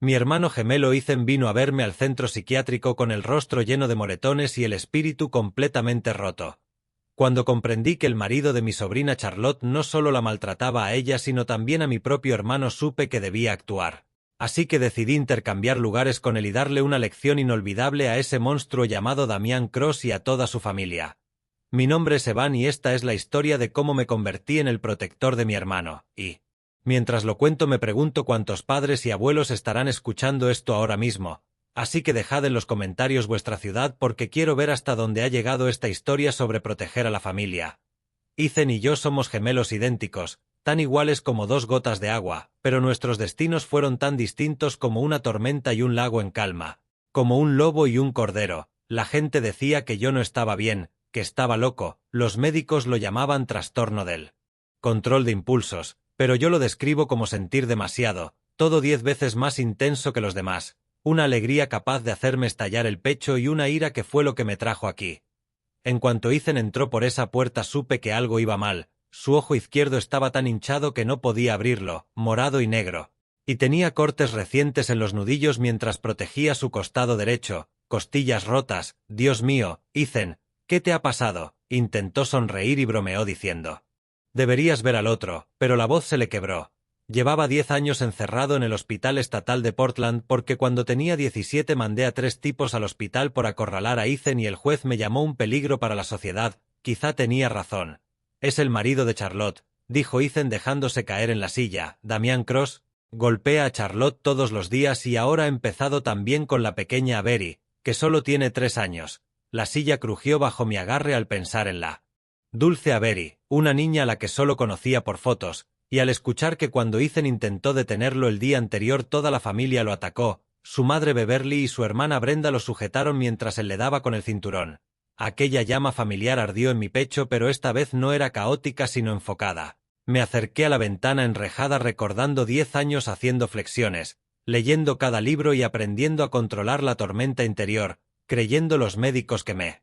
Mi hermano gemelo Ethan vino a verme al centro psiquiátrico con el rostro lleno de moretones y el espíritu completamente roto. Cuando comprendí que el marido de mi sobrina Charlotte no solo la maltrataba a ella sino también a mi propio hermano, supe que debía actuar. Así que decidí intercambiar lugares con él y darle una lección inolvidable a ese monstruo llamado Damian Cross y a toda su familia. Mi nombre es Evan y esta es la historia de cómo me convertí en el protector de mi hermano, y... mientras lo cuento me pregunto cuántos padres y abuelos estarán escuchando esto ahora mismo, así que dejad en los comentarios vuestra ciudad porque quiero ver hasta dónde ha llegado esta historia sobre proteger a la familia. Ethan y yo somos gemelos idénticos, tan iguales como dos gotas de agua, pero nuestros destinos fueron tan distintos como una tormenta y un lago en calma, como un lobo y un cordero. La gente decía que yo no estaba bien, que estaba loco, los médicos lo llamaban trastorno del control de impulsos, pero yo lo describo como sentir demasiado, todo 10 veces más intenso que los demás, una alegría capaz de hacerme estallar el pecho y una ira que fue lo que me trajo aquí. En cuanto Ethan entró por esa puerta supe que algo iba mal. Su ojo izquierdo estaba tan hinchado que no podía abrirlo, morado y negro, y tenía cortes recientes en los nudillos mientras protegía su costado derecho, costillas rotas. Dios mío, Ethan, ¿qué te ha pasado? Intentó sonreír y bromeó diciendo. Deberías ver al otro, pero la voz se le quebró. Llevaba 10 años encerrado en el Hospital Estatal de Portland porque cuando tenía 17 mandé a 3 tipos al hospital por acorralar a Ethan y el juez me llamó un peligro para la sociedad. Quizá tenía razón. Es el marido de Charlotte, dijo Ethan dejándose caer en la silla. Damian Cross golpea a Charlotte todos los días y ahora ha empezado también con la pequeña Avery, que solo tiene 3 años. La silla crujió bajo mi agarre al pensar en la dulce Avery, una niña a la que solo conocía por fotos, y al escuchar que cuando Ethan intentó detenerlo el día anterior toda la familia lo atacó, su madre Beverly y su hermana Brenda lo sujetaron mientras él le daba con el cinturón. Aquella llama familiar ardió en mi pecho, pero esta vez no era caótica sino enfocada. Me acerqué a la ventana enrejada recordando 10 años haciendo flexiones, leyendo cada libro y aprendiendo a controlar la tormenta interior, creyendo los médicos que me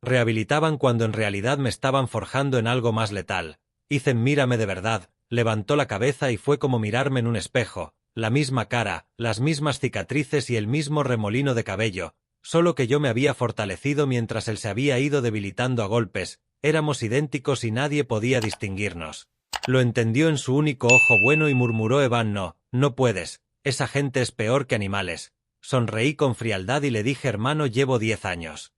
rehabilitaban cuando en realidad me estaban forjando en algo más letal. Ethan, mírame de verdad. Levantó la cabeza y fue como mirarme en un espejo, la misma cara, las mismas cicatrices y el mismo remolino de cabello, solo que yo me había fortalecido mientras él se había ido debilitando a golpes. Éramos idénticos y nadie podía distinguirnos. Lo entendió en su único ojo bueno y murmuró Evan, no puedes, esa gente es peor que animales. Sonreí con frialdad y le dije hermano, llevo 10 años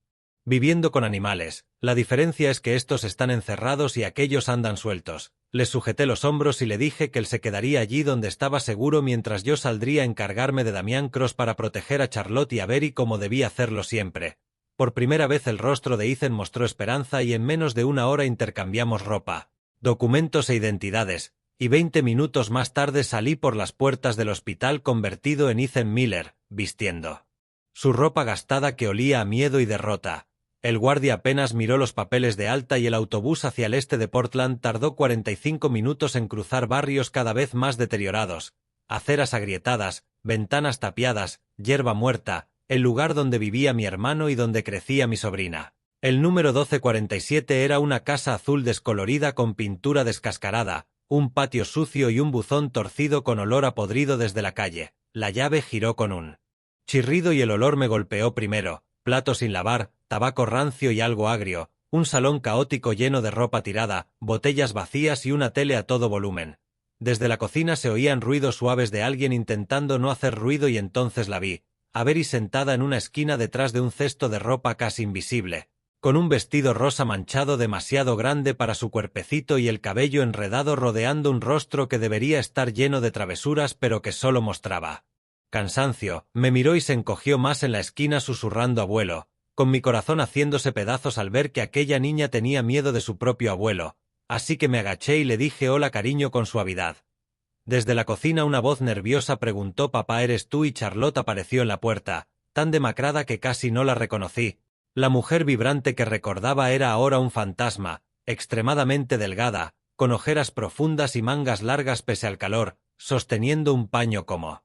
viviendo con animales, la diferencia es que estos están encerrados y aquellos andan sueltos. Le sujeté los hombros y le dije que él se quedaría allí donde estaba seguro mientras yo saldría a encargarme de Damian Cross para proteger a Charlotte y a Avery como debía hacerlo siempre. Por primera vez el rostro de Ethan mostró esperanza y en menos de 1 hora intercambiamos ropa, documentos e identidades, y 20 minutos más tarde salí por las puertas del hospital convertido en Ethan Miller, vistiendo su ropa gastada que olía a miedo y derrota. El guardia apenas miró los papeles de alta y el autobús hacia el este de Portland tardó 45 minutos en cruzar barrios cada vez más deteriorados, aceras agrietadas, ventanas tapiadas, hierba muerta, el lugar donde vivía mi hermano y donde crecía mi sobrina. El número 1247 era una casa azul descolorida con pintura descascarada, un patio sucio y un buzón torcido con olor a podrido desde la calle. La llave giró con un chirrido y el olor me golpeó primero. Platos sin lavar, tabaco rancio y algo agrio, un salón caótico lleno de ropa tirada, botellas vacías y una tele a todo volumen. Desde la cocina se oían ruidos suaves de alguien intentando no hacer ruido y entonces la vi, Avery sentada en una esquina detrás de un cesto de ropa casi invisible, con un vestido rosa manchado demasiado grande para su cuerpecito y el cabello enredado rodeando un rostro que debería estar lleno de travesuras pero que solo mostraba cansancio. Me miró y se encogió más en la esquina susurrando abuelo, con mi corazón haciéndose pedazos al ver que aquella niña tenía miedo de su propio abuelo, así que me agaché y le dije hola cariño con suavidad. Desde la cocina una voz nerviosa preguntó papá ¿eres tú? Y Charlotte apareció en la puerta, tan demacrada que casi no la reconocí. La mujer vibrante que recordaba era ahora un fantasma, extremadamente delgada, con ojeras profundas y mangas largas pese al calor, sosteniendo un paño como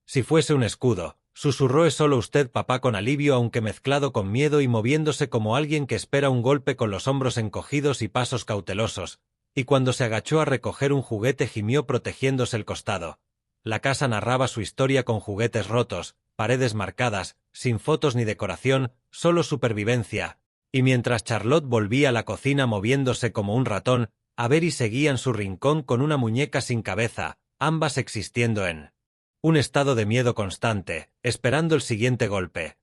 si fuese un escudo. Susurró ¿es solo usted papá? Con alivio aunque mezclado con miedo y moviéndose como alguien que espera un golpe con los hombros encogidos y pasos cautelosos, y cuando se agachó a recoger un juguete gimió protegiéndose el costado. La casa narraba su historia con juguetes rotos, paredes marcadas, sin fotos ni decoración, solo supervivencia. Y mientras Charlotte volvía a la cocina moviéndose como un ratón, Avery seguía en su rincón con una muñeca sin cabeza, ambas existiendo en un estado de miedo constante, esperando el siguiente golpe.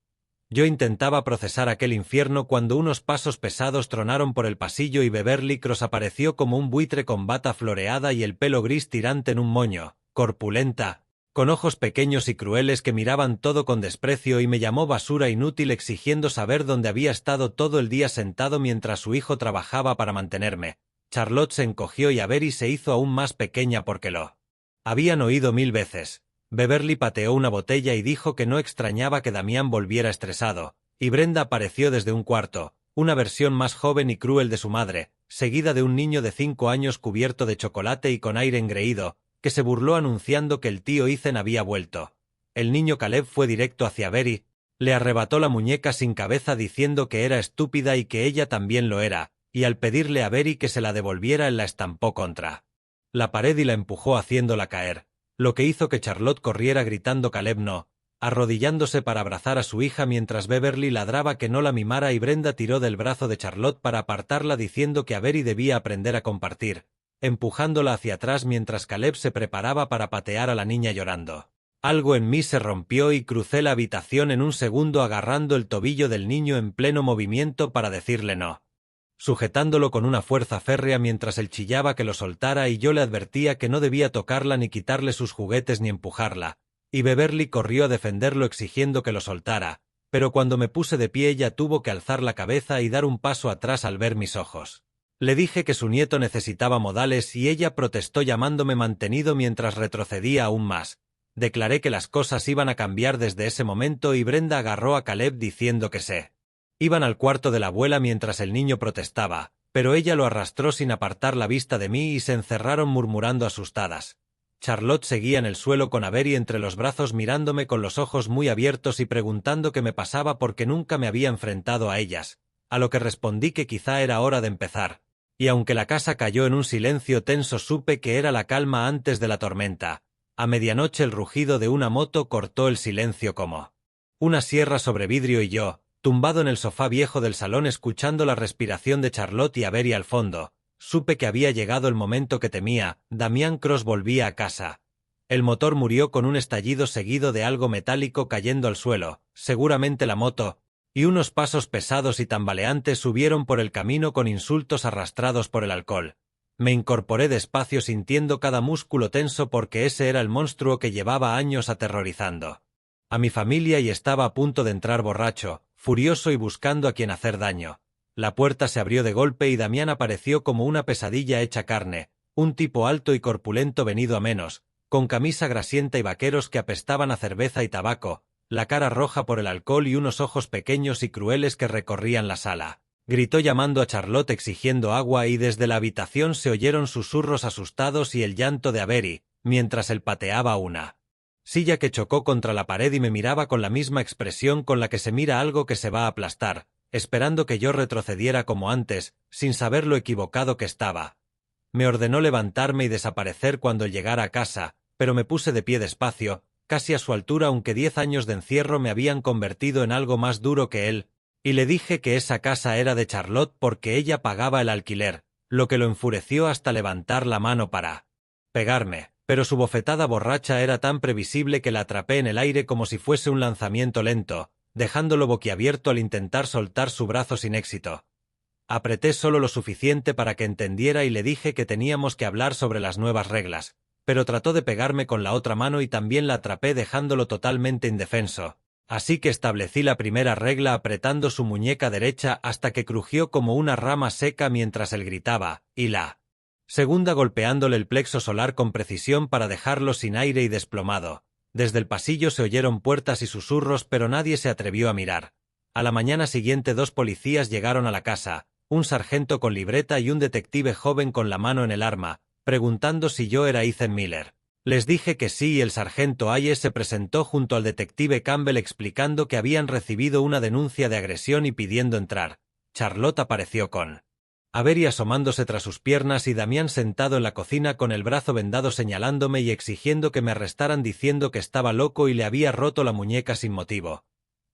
Yo intentaba procesar aquel infierno cuando unos pasos pesados tronaron por el pasillo y Beverly Cross apareció como un buitre con bata floreada y el pelo gris tirante en un moño, corpulenta, con ojos pequeños y crueles que miraban todo con desprecio y me llamó basura inútil exigiendo saber dónde había estado todo el día sentado mientras su hijo trabajaba para mantenerme. Charlotte se encogió y Avery se hizo aún más pequeña porque lo habían oído 1000 veces. Beverly pateó una botella y dijo que no extrañaba que Damián volviera estresado, y Brenda apareció desde un cuarto, una versión más joven y cruel de su madre, seguida de un niño de 5 años cubierto de chocolate y con aire engreído, que se burló anunciando que el tío Ethan había vuelto. El niño Caleb fue directo hacia Avery, le arrebató la muñeca sin cabeza diciendo que era estúpida y que ella también lo era, y al pedirle a Avery que se la devolviera él la estampó contra la pared y la empujó haciéndola caer, lo que hizo que Charlotte corriera gritando Caleb no, arrodillándose para abrazar a su hija mientras Beverly ladraba que no la mimara y Brenda tiró del brazo de Charlotte para apartarla diciendo que Avery debía aprender a compartir, empujándola hacia atrás mientras Caleb se preparaba para patear a la niña llorando. Algo en mí se rompió y crucé la habitación en un segundo agarrando el tobillo del niño en pleno movimiento para decirle no, sujetándolo con una fuerza férrea mientras él chillaba que lo soltara y yo le advertía que no debía tocarla ni quitarle sus juguetes ni empujarla, y Beverly corrió a defenderlo exigiendo que lo soltara, pero cuando me puse de pie ella tuvo que alzar la cabeza y dar un paso atrás al ver mis ojos. Le dije que su nieto necesitaba modales y ella protestó llamándome mantenido mientras retrocedía aún más. Declaré que las cosas iban a cambiar desde ese momento y Brenda agarró a Caleb diciendo que se iban al cuarto de la abuela mientras el niño protestaba, pero ella lo arrastró sin apartar la vista de mí y se encerraron murmurando asustadas. Charlotte seguía en el suelo con Avery entre los brazos mirándome con los ojos muy abiertos y preguntando qué me pasaba porque nunca me había enfrentado a ellas, a lo que respondí que quizá era hora de empezar. Y aunque la casa cayó en un silencio tenso supe que era la calma antes de la tormenta. A medianoche el rugido de una moto cortó el silencio como una sierra sobre vidrio y yo, tumbado en el sofá viejo del salón escuchando la respiración de Charlotte y Avery al fondo, supe que había llegado el momento que temía. Damián Cross volvía a casa. El motor murió con un estallido seguido de algo metálico cayendo al suelo, seguramente la moto, y unos pasos pesados y tambaleantes subieron por el camino con insultos arrastrados por el alcohol. Me incorporé despacio sintiendo cada músculo tenso porque ese era el monstruo que llevaba años aterrorizando a mi familia y estaba a punto de entrar borracho, furioso y buscando a quien hacer daño. La puerta se abrió de golpe y Damián apareció como una pesadilla hecha carne, un tipo alto y corpulento venido a menos, con camisa grasienta y vaqueros que apestaban a cerveza y tabaco, la cara roja por el alcohol y unos ojos pequeños y crueles que recorrían la sala. Gritó llamando a Charlotte exigiendo agua y desde la habitación se oyeron susurros asustados y el llanto de Avery, mientras él pateaba una silla que chocó contra la pared y me miraba con la misma expresión con la que se mira algo que se va a aplastar, esperando que yo retrocediera como antes, sin saber lo equivocado que estaba. Me ordenó levantarme y desaparecer cuando llegara a casa, pero me puse de pie despacio, casi a su altura aunque 10 años de encierro me habían convertido en algo más duro que él, y le dije que esa casa era de Charlotte porque ella pagaba el alquiler, lo que lo enfureció hasta levantar la mano para pegarme. Pero su bofetada borracha era tan previsible que la atrapé en el aire como si fuese un lanzamiento lento, dejándolo boquiabierto al intentar soltar su brazo sin éxito. Apreté solo lo suficiente para que entendiera y le dije que teníamos que hablar sobre las nuevas reglas, pero trató de pegarme con la otra mano y también la atrapé dejándolo totalmente indefenso. Así que establecí la primera regla apretando su muñeca derecha hasta que crujió como una rama seca mientras él gritaba, y la segunda golpeándole el plexo solar con precisión para dejarlo sin aire y desplomado. Desde el pasillo se oyeron puertas y susurros pero nadie se atrevió a mirar. A la mañana siguiente 2 policías llegaron a la casa, un sargento con libreta y un detective joven con la mano en el arma, preguntando si yo era Ethan Miller. Les dije que sí y el sargento Hayes se presentó junto al detective Campbell explicando que habían recibido una denuncia de agresión y pidiendo entrar. Charlotte apareció con Avery asomándose tras sus piernas y Damián sentado en la cocina con el brazo vendado señalándome y exigiendo que me arrestaran diciendo que estaba loco y le había roto la muñeca sin motivo.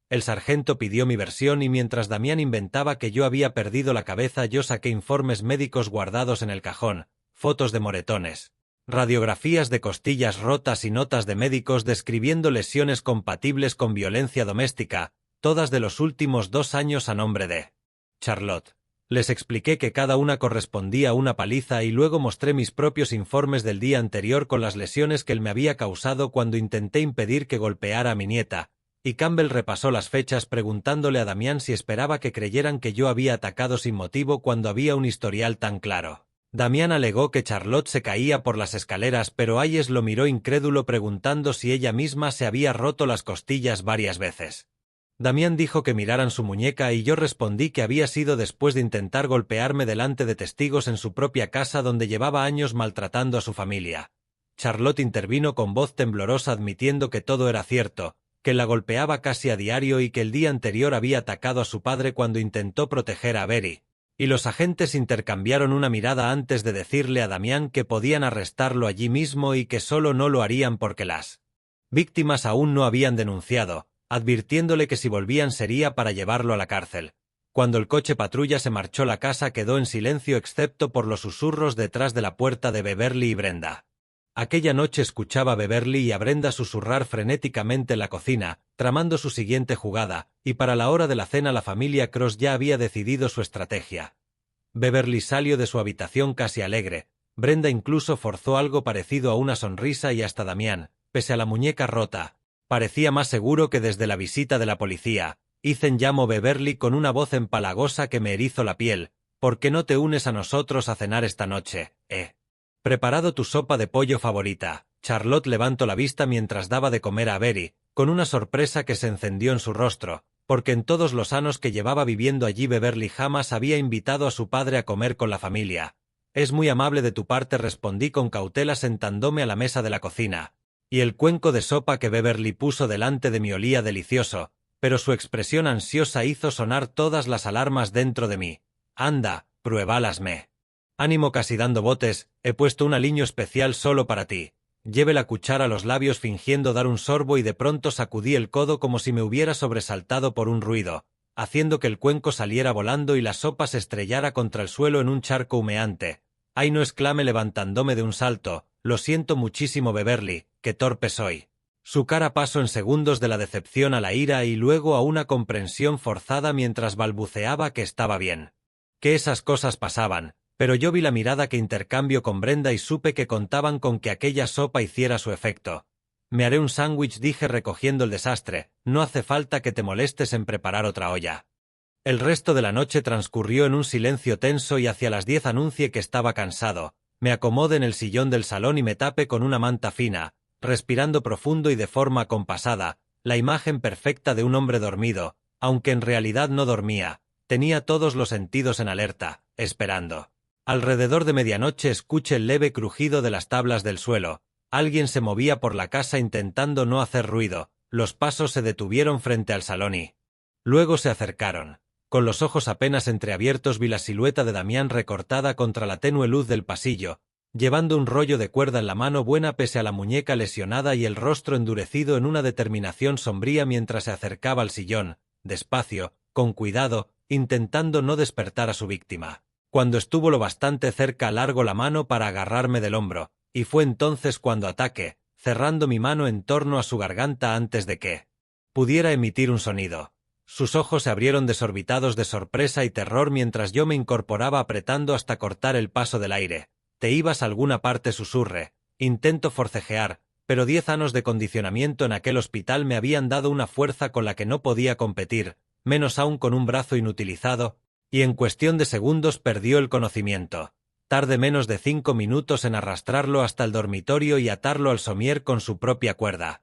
El sargento pidió mi versión y mientras Damián inventaba que yo había perdido la cabeza yo saqué informes médicos guardados en el cajón, fotos de moretones, radiografías de costillas rotas y notas de médicos describiendo lesiones compatibles con violencia doméstica, todas de los últimos 2 años a nombre de Charlotte. Les expliqué que cada una correspondía a una paliza y luego mostré mis propios informes del día anterior con las lesiones que él me había causado cuando intenté impedir que golpeara a mi nieta, y Campbell repasó las fechas preguntándole a Damián si esperaba que creyeran que yo había atacado sin motivo cuando había un historial tan claro. Damián alegó que Charlotte se caía por las escaleras, pero Hayes lo miró incrédulo preguntando si ella misma se había roto las costillas varias veces. Damián dijo que miraran su muñeca y yo respondí que había sido después de intentar golpearme delante de testigos en su propia casa donde llevaba años maltratando a su familia. Charlotte intervino con voz temblorosa admitiendo que todo era cierto, que la golpeaba casi a diario y que el día anterior había atacado a su padre cuando intentó proteger a Avery, y los agentes intercambiaron una mirada antes de decirle a Damián que podían arrestarlo allí mismo y que solo no lo harían porque las víctimas aún no habían denunciado, advirtiéndole que si volvían sería para llevarlo a la cárcel. Cuando el coche patrulla se marchó la casa quedó en silencio excepto por los susurros detrás de la puerta de Beverly y Brenda. Aquella noche escuchaba a Beverly y a Brenda susurrar frenéticamente en la cocina, tramando su siguiente jugada, y para la hora de la cena la familia Cross ya había decidido su estrategia. Beverly salió de su habitación casi alegre, Brenda incluso forzó algo parecido a una sonrisa y hasta Damián, pese a la muñeca rota, parecía más seguro que desde la visita de la policía. Ethan llamó Beverly con una voz empalagosa que me erizó la piel. ¿Por qué no te unes a nosotros a cenar esta noche, Preparado tu sopa de pollo favorita. Charlotte levantó la vista mientras daba de comer a Avery, con una sorpresa que se encendió en su rostro, porque en todos los años que llevaba viviendo allí Beverly jamás había invitado a su padre a comer con la familia. Es muy amable de tu parte, respondí con cautela sentándome a la mesa de la cocina. Y el cuenco de sopa que Beverly puso delante de mí olía delicioso, pero su expresión ansiosa hizo sonar todas las alarmas dentro de mí. Anda, pruébalasme. Ánimo, casi dando botes, he puesto un aliño especial solo para ti. Llevé la cuchara a los labios fingiendo dar un sorbo y de pronto sacudí el codo como si me hubiera sobresaltado por un ruido, haciendo que el cuenco saliera volando y la sopa se estrellara contra el suelo en un charco humeante. ¡Ay, no!, exclamé levantándome de un salto. Lo siento muchísimo, Beverly, qué torpe soy. Su cara pasó en segundos de la decepción a la ira y luego a una comprensión forzada mientras balbuceaba que estaba bien. Que esas cosas pasaban, pero yo vi la mirada que intercambio con Brenda y supe que contaban con que aquella sopa hiciera su efecto. Me haré un sándwich, dije recogiendo el desastre, no hace falta que te molestes en preparar otra olla. El resto de la noche transcurrió en un silencio tenso y hacia las 10 anuncié que estaba cansado. Me acomodé en el sillón del salón y me tapé con una manta fina, respirando profundo y de forma compasada, la imagen perfecta de un hombre dormido, aunque en realidad no dormía, tenía todos los sentidos en alerta, esperando. Alrededor de medianoche escuché el leve crujido de las tablas del suelo, alguien se movía por la casa intentando no hacer ruido, los pasos se detuvieron frente al salón y luego se acercaron. Con los ojos apenas entreabiertos vi la silueta de Damián recortada contra la tenue luz del pasillo, llevando un rollo de cuerda en la mano buena pese a la muñeca lesionada y el rostro endurecido en una determinación sombría mientras se acercaba al sillón, despacio, con cuidado, intentando no despertar a su víctima. Cuando estuvo lo bastante cerca alargó la mano para agarrarme del hombro, y fue entonces cuando ataqué, cerrando mi mano en torno a su garganta antes de que pudiera emitir un sonido. Sus ojos se abrieron desorbitados de sorpresa y terror mientras yo me incorporaba apretando hasta cortar el paso del aire. ¿Te ibas a alguna parte?, susurré. Intento forcejear, pero 10 años de condicionamiento en aquel hospital me habían dado una fuerza con la que no podía competir, menos aún con un brazo inutilizado, y en cuestión de segundos perdió el conocimiento. Tardé menos de 5 minutos en arrastrarlo hasta el dormitorio y atarlo al somier con su propia cuerda.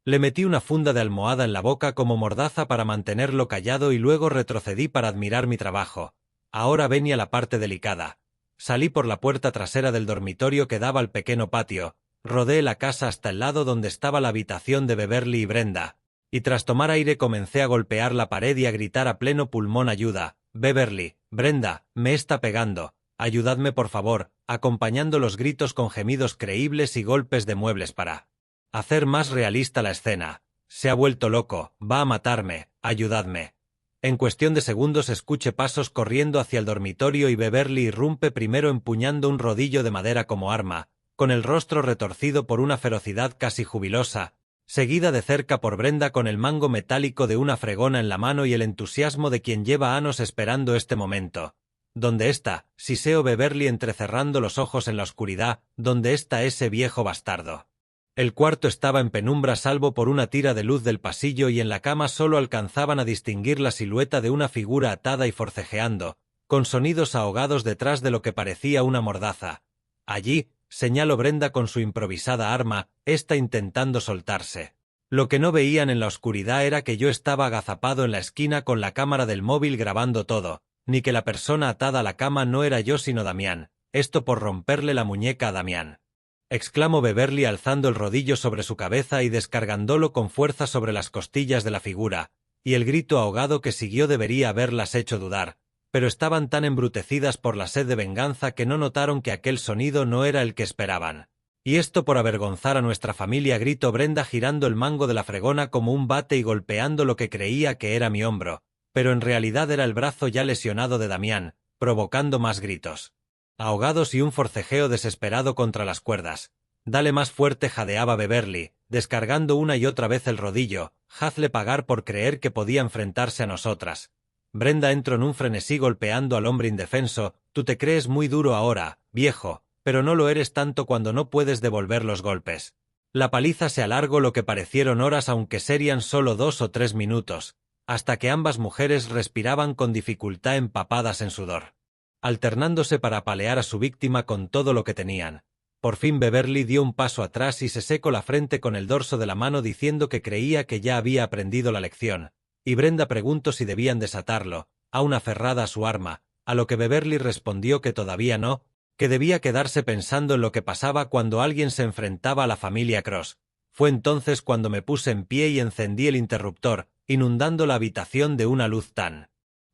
Le metí una funda de almohada en la boca como mordaza para mantenerlo callado y luego retrocedí para admirar mi trabajo. Ahora venía la parte delicada. Salí por la puerta trasera del dormitorio que daba al pequeño patio, rodeé la casa hasta el lado donde estaba la habitación de Beverly y Brenda, y tras tomar aire comencé a golpear la pared y a gritar a pleno pulmón ayuda, Beverly, Brenda, me está pegando, ayudadme por favor, acompañando los gritos con gemidos creíbles y golpes de muebles para hacer más realista la escena. Se ha vuelto loco, va a matarme, ayudadme. En cuestión de segundos escuché pasos corriendo hacia el dormitorio y Beverly irrumpe primero empuñando un rodillo de madera como arma, con el rostro retorcido por una ferocidad casi jubilosa, seguida de cerca por Brenda con el mango metálico de una fregona en la mano y el entusiasmo de quien lleva años esperando este momento. ¿Dónde está? Siseo Beverly entrecerrando los ojos en la oscuridad. ¿Dónde está ese viejo bastardo? El cuarto estaba en penumbra salvo por una tira de luz del pasillo y en la cama solo alcanzaban a distinguir la silueta de una figura atada y forcejeando, con sonidos ahogados detrás de lo que parecía una mordaza. Allí, señaló Brenda con su improvisada arma, ésta intentando soltarse. Lo que no veían en la oscuridad era que yo estaba agazapado en la esquina con la cámara del móvil grabando todo, ni que la persona atada a la cama no era yo sino Damián, esto por romperle la muñeca a Damián. Exclamó Beverly alzando el rodillo sobre su cabeza y descargándolo con fuerza sobre las costillas de la figura, y el grito ahogado que siguió debería haberlas hecho dudar, pero estaban tan embrutecidas por la sed de venganza que no notaron que aquel sonido no era el que esperaban. Y esto por avergonzar a nuestra familia, gritó Brenda girando el mango de la fregona como un bate y golpeando lo que creía que era mi hombro, pero en realidad era el brazo ya lesionado de Damián, provocando más gritos ahogados y un forcejeo desesperado contra las cuerdas. Dale más fuerte, jadeaba Beverly, descargando una y otra vez el rodillo, hazle pagar por creer que podía enfrentarse a nosotras. Brenda entró en un frenesí golpeando al hombre indefenso. Tú te crees muy duro ahora, viejo, pero no lo eres tanto cuando no puedes devolver los golpes. La paliza se alargó lo que parecieron horas aunque serían solo 2 o 3 minutos, hasta que ambas mujeres respiraban con dificultad empapadas en sudor, alternándose para apalear a su víctima con todo lo que tenían. Por fin Beverly dio un paso atrás y se secó la frente con el dorso de la mano diciendo que creía que ya había aprendido la lección, y Brenda preguntó si debían desatarlo, aún aferrada a su arma, a lo que Beverly respondió que todavía no, que debía quedarse pensando en lo que pasaba cuando alguien se enfrentaba a la familia Cross. Fue entonces cuando me puse en pie y encendí el interruptor, inundando la habitación de una luz tan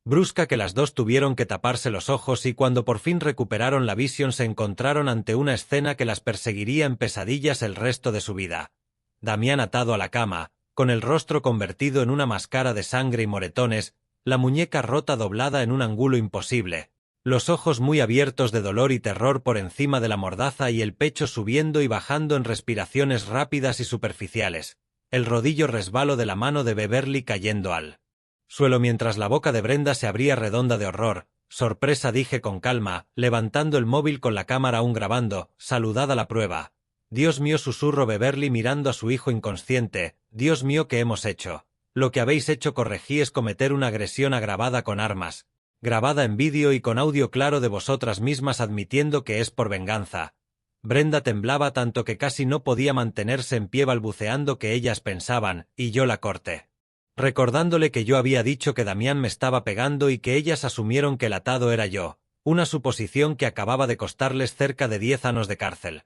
brusca que las dos tuvieron que taparse los ojos y cuando por fin recuperaron la visión se encontraron ante una escena que las perseguiría en pesadillas el resto de su vida. Damián atado a la cama, con el rostro convertido en una máscara de sangre y moretones, la muñeca rota doblada en un ángulo imposible, los ojos muy abiertos de dolor y terror por encima de la mordaza y el pecho subiendo y bajando en respiraciones rápidas y superficiales, el rodillo resbalo de la mano de Beverly cayendo al suelo mientras la boca de Brenda se abría redonda de horror. Sorpresa, dije con calma, levantando el móvil con la cámara aún grabando, saludad a la prueba. Dios mío, susurró Beverly mirando a su hijo inconsciente, Dios mío, ¿qué hemos hecho? Lo que habéis hecho, corregí, es cometer una agresión agravada con armas, grabada en vídeo y con audio claro de vosotras mismas admitiendo que es por venganza. Brenda temblaba tanto que casi no podía mantenerse en pie balbuceando que ellas pensaban, y yo la corté, recordándole que yo había dicho que Damián me estaba pegando y que ellas asumieron que el atado era yo, una suposición que acababa de costarles cerca de 10 años de cárcel.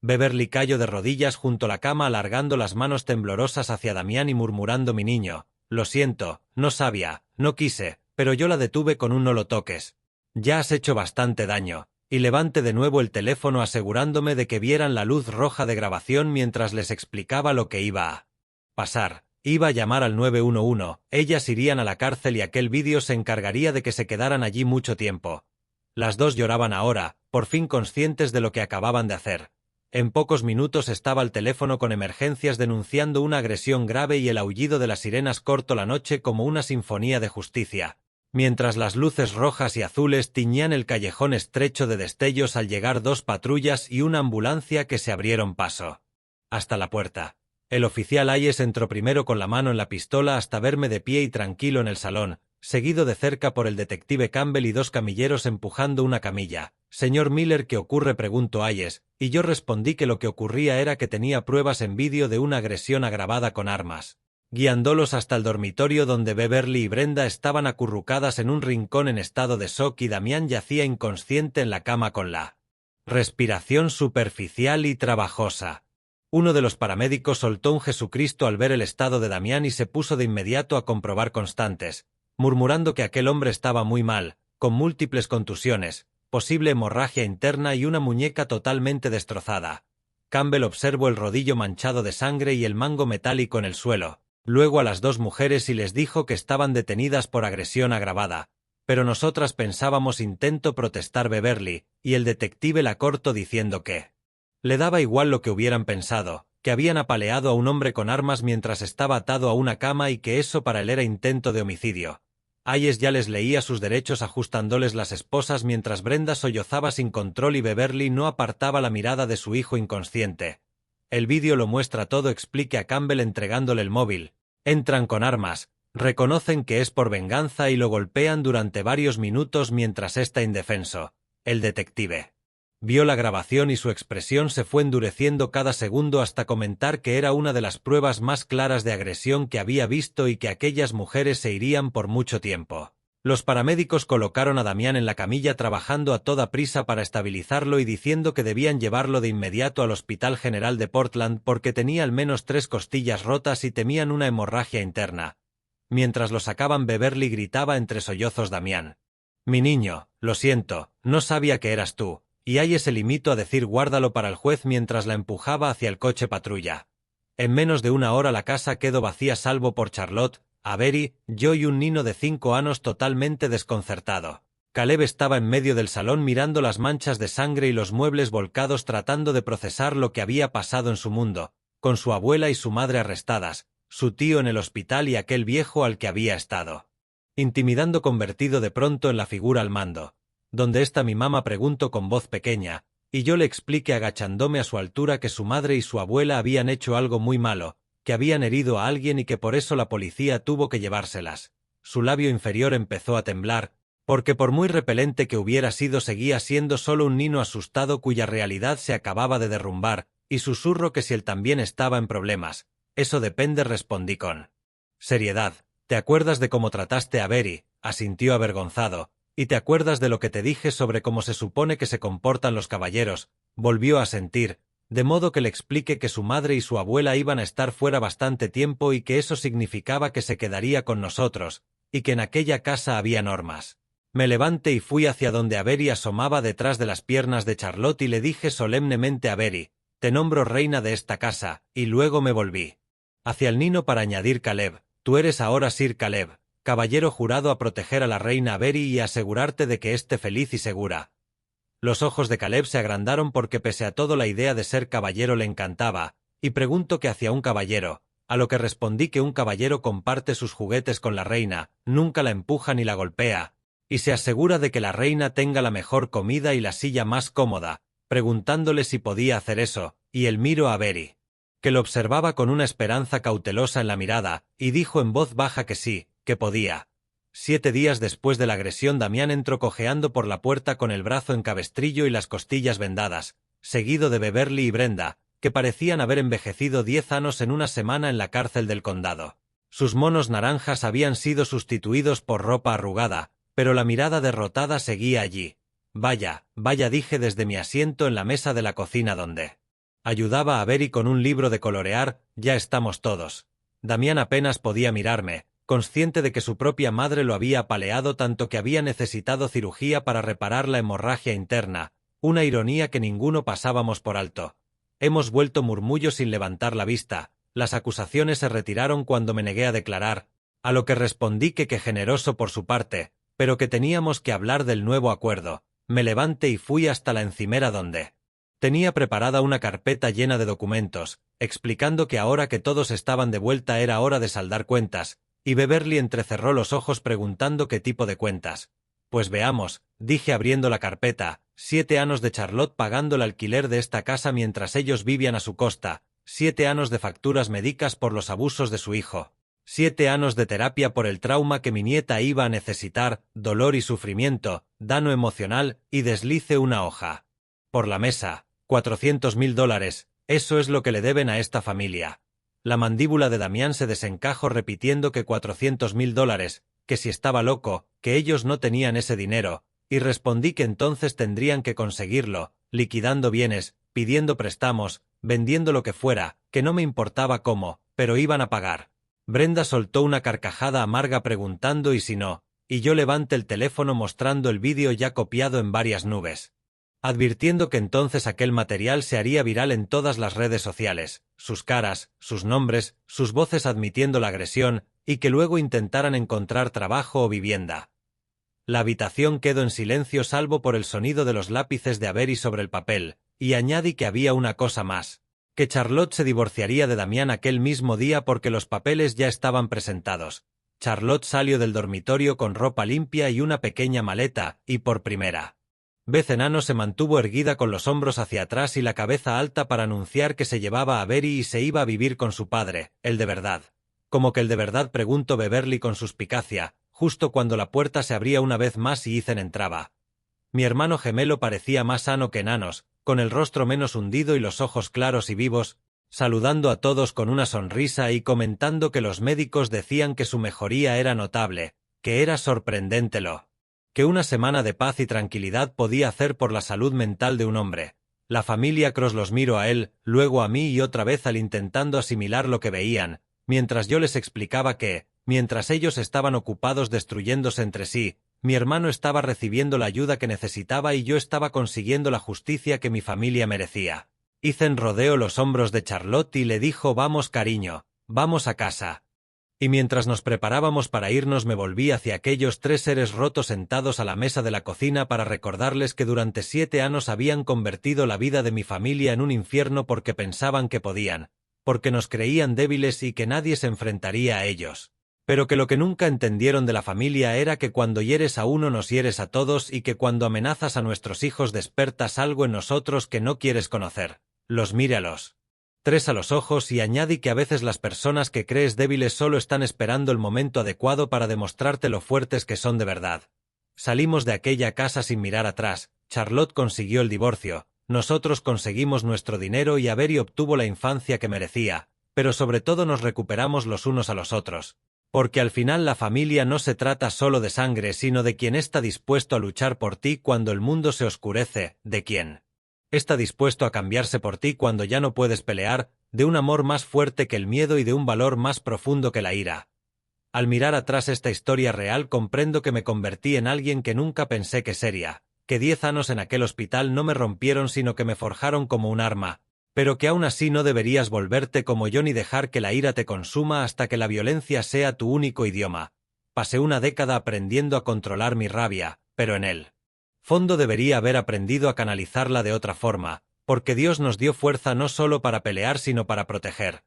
Beverly cayó de rodillas junto a la cama alargando las manos temblorosas hacia Damián y murmurando: mi niño, lo siento, no sabía, no quise, pero yo la detuve con un no lo toques. Ya has hecho bastante daño. Y levanté de nuevo el teléfono asegurándome de que vieran la luz roja de grabación mientras les explicaba lo que iba a pasar. Iba a llamar al 911, ellas irían a la cárcel y aquel vídeo se encargaría de que se quedaran allí mucho tiempo. Las dos lloraban ahora, por fin conscientes de lo que acababan de hacer. En pocos minutos estaba al teléfono con emergencias denunciando una agresión grave y el aullido de las sirenas cortó la noche como una sinfonía de justicia, mientras las luces rojas y azules tiñían el callejón estrecho de destellos al llegar 2 patrullas y una ambulancia que se abrieron paso hasta la puerta. El oficial Hayes entró primero con la mano en la pistola hasta verme de pie y tranquilo en el salón, seguido de cerca por el detective Campbell y 2 camilleros empujando una camilla. Señor Miller, ¿qué ocurre?, preguntó Hayes, y yo respondí que lo que ocurría era que tenía pruebas en vídeo de una agresión agravada con armas, guiándolos hasta el dormitorio donde Beverly y Brenda estaban acurrucadas en un rincón en estado de shock y Damián yacía inconsciente en la cama con la respiración superficial y trabajosa. Uno de los paramédicos soltó un Jesucristo al ver el estado de Damián y se puso de inmediato a comprobar constantes. murmurando que aquel hombre estaba muy mal, con múltiples contusiones, posible hemorragia interna y una muñeca totalmente destrozada. Campbell observó el rodillo manchado de sangre y el mango metálico en el suelo, luego a las dos mujeres y les dijo que estaban detenidas por agresión agravada, pero nosotras pensábamos intentó protestar Beverly, y el detective la cortó diciendo que le daba igual lo que hubieran pensado, que habían apaleado a un hombre con armas mientras estaba atado a una cama y que eso para él era intento de homicidio. Hayes ya les leía sus derechos ajustándoles las esposas mientras Brenda sollozaba sin control y Beverly no apartaba la mirada de su hijo inconsciente. El vídeo lo muestra todo, explique a Campbell entregándole el móvil. Entran con armas, reconocen que es por venganza y lo golpean durante varios minutos mientras está indefenso. El detective vio la grabación y su expresión se fue endureciendo cada segundo hasta comentar que era una de las pruebas más claras de agresión que había visto y que aquellas mujeres se irían por mucho tiempo. Los paramédicos colocaron a Damián en la camilla trabajando a toda prisa para estabilizarlo y diciendo que debían llevarlo de inmediato al Hospital General de Portland porque tenía al menos 3 costillas rotas y temían una hemorragia interna. Mientras lo sacaban, Beverly gritaba entre sollozos: Damián, mi niño, lo siento, no sabía que eras tú. Y Hayes se limitó a decir guárdalo para el juez mientras la empujaba hacia el coche patrulla. En menos de una hora la casa quedó vacía salvo por Charlotte, Avery, yo y un niño de 5 años totalmente desconcertado. Caleb estaba en medio del salón mirando las manchas de sangre y los muebles volcados tratando de procesar lo que había pasado en su mundo, con su abuela y su madre arrestadas, su tío en el hospital y aquel viejo al que había estado intimidando convertido de pronto en la figura al mando. ¿Dónde está mi mamá?, preguntó con voz pequeña, y yo le expliqué agachándome a su altura que su madre y su abuela habían hecho algo muy malo, que habían herido a alguien y que por eso la policía tuvo que llevárselas. Su labio inferior empezó a temblar, porque por muy repelente que hubiera sido seguía siendo solo un niño asustado cuya realidad se acababa de derrumbar, y susurró que si él también estaba en problemas. Eso depende, respondí con seriedad. ¿Te acuerdas de cómo trataste a Avery?, asintió avergonzado. ¿Y te acuerdas de lo que te dije sobre cómo se supone que se comportan los caballeros? Volvió a sentir, de modo que le expliqué que su madre y su abuela iban a estar fuera bastante tiempo y que eso significaba que se quedaría con nosotros, y que en aquella casa había normas. Me levanté y fui hacia donde Avery asomaba detrás de las piernas de Charlotte y le dije solemnemente a Avery, te nombro reina de esta casa, y luego me volví hacia el niño para añadir: Caleb, tú eres ahora Sir Caleb, caballero jurado a proteger a la reina Avery y a asegurarte de que esté feliz y segura. Los ojos de Caleb se agrandaron porque pese a todo la idea de ser caballero le encantaba, y preguntó qué hacía un caballero, a lo que respondí que un caballero comparte sus juguetes con la reina, nunca la empuja ni la golpea, y se asegura de que la reina tenga la mejor comida y la silla más cómoda, preguntándole si podía hacer eso, y él miró a Avery, que lo observaba con una esperanza cautelosa en la mirada, y dijo en voz baja que sí, que podía. 7 días después de la agresión, Damián entró cojeando por la puerta con el brazo en cabestrillo y las costillas vendadas, seguido de Beverly y Brenda, que parecían haber envejecido 10 años en una semana en la cárcel del condado. Sus monos naranjas habían sido sustituidos por ropa arrugada, pero la mirada derrotada seguía allí. Vaya, vaya, dije desde mi asiento en la mesa de la cocina donde ayudaba a Avery con un libro de colorear. Ya estamos todos. Damián apenas podía mirarme, consciente de que su propia madre lo había apaleado tanto que había necesitado cirugía para reparar la hemorragia interna, una ironía que ninguno pasábamos por alto. Hemos vuelto, murmullo sin levantar la vista. Las acusaciones se retiraron cuando me negué a declarar, a lo que respondí que generoso por su parte, pero que teníamos que hablar del nuevo acuerdo. Me levanté y fui hasta la encimera donde tenía preparada una carpeta llena de documentos, explicando que ahora que todos estaban de vuelta era hora de saldar cuentas, y Beverly entrecerró los ojos preguntando qué tipo de cuentas. Pues veamos, dije abriendo la carpeta, 7 años de Charlotte pagando el alquiler de esta casa mientras ellos vivían a su costa, 7 años de facturas médicas por los abusos de su hijo, 7 años de terapia por el trauma que mi nieta iba a necesitar, dolor y sufrimiento, daño emocional, y deslice una hoja por la mesa. $400.000, eso es lo que le deben a esta familia. La mandíbula de Damián se desencajó repitiendo que $400.000, que si estaba loco, que ellos no tenían ese dinero, y respondí que entonces tendrían que conseguirlo, liquidando bienes, pidiendo préstamos, vendiendo lo que fuera, que no me importaba cómo, pero iban a pagar. Brenda soltó una carcajada amarga preguntando y si no, y yo levanté el teléfono mostrando el vídeo ya copiado en varias nubes, advirtiendo que entonces aquel material se haría viral en todas las redes sociales, sus caras, sus nombres, sus voces admitiendo la agresión, y que luego intentaran encontrar trabajo o vivienda. La habitación quedó en silencio salvo por el sonido de los lápices de Avery sobre el papel, y añadí que había una cosa más, que Charlotte se divorciaría de Damián aquel mismo día porque los papeles ya estaban presentados. Charlotte salió del dormitorio con ropa limpia y una pequeña maleta, y por primera vez Enano se mantuvo erguida con los hombros hacia atrás y la cabeza alta para anunciar que se llevaba a Avery y se iba a vivir con su padre, el de verdad. ¿Cómo que el de verdad?, preguntó Beverly con suspicacia, justo cuando la puerta se abría una vez más y Ethan entraba. Mi hermano gemelo parecía más sano que Enanos, con el rostro menos hundido y los ojos claros y vivos, saludando a todos con una sonrisa y comentando que los médicos decían que su mejoría era notable, que era sorprendente lo que una semana de paz y tranquilidad podía hacer por la salud mental de un hombre. La familia Cross los miró a él, luego a mí y otra vez al intentando asimilar lo que veían, mientras yo les explicaba que, mientras ellos estaban ocupados destruyéndose entre sí, mi hermano estaba recibiendo la ayuda que necesitaba y yo estaba consiguiendo la justicia que mi familia merecía. Ethan rodeó los hombros de Charlotte y le dijo: «Vamos, cariño, vamos a casa». Y mientras nos preparábamos para irnos me volví hacia aquellos tres seres rotos sentados a la mesa de la cocina para recordarles que durante 7 años habían convertido la vida de mi familia en un infierno porque pensaban que podían, porque nos creían débiles y que nadie se enfrentaría a ellos. Pero que lo que nunca entendieron de la familia era que cuando hieres a uno nos hieres a todos y que cuando amenazas a nuestros hijos despertas algo en nosotros que no quieres conocer. Los miré a los tres a los ojos y añadí que a veces las personas que crees débiles solo están esperando el momento adecuado para demostrarte lo fuertes que son de verdad. Salimos de aquella casa sin mirar atrás. Charlotte consiguió el divorcio, nosotros conseguimos nuestro dinero y Avery obtuvo la infancia que merecía, pero sobre todo nos recuperamos los unos a los otros. Porque al final la familia no se trata solo de sangre, sino de quien está dispuesto a luchar por ti cuando el mundo se oscurece, de quien está dispuesto a cambiarse por ti cuando ya no puedes pelear, de un amor más fuerte que el miedo y de un valor más profundo que la ira. Al mirar atrás esta historia real comprendo que me convertí en alguien que nunca pensé que sería, que 10 años en aquel hospital no me rompieron sino que me forjaron como un arma, pero que aún así no deberías volverte como yo ni dejar que la ira te consuma hasta que la violencia sea tu único idioma. Pasé una década aprendiendo a controlar mi rabia, pero en él fondo debería haber aprendido a canalizarla de otra forma, porque Dios nos dio fuerza no solo para pelear sino para proteger.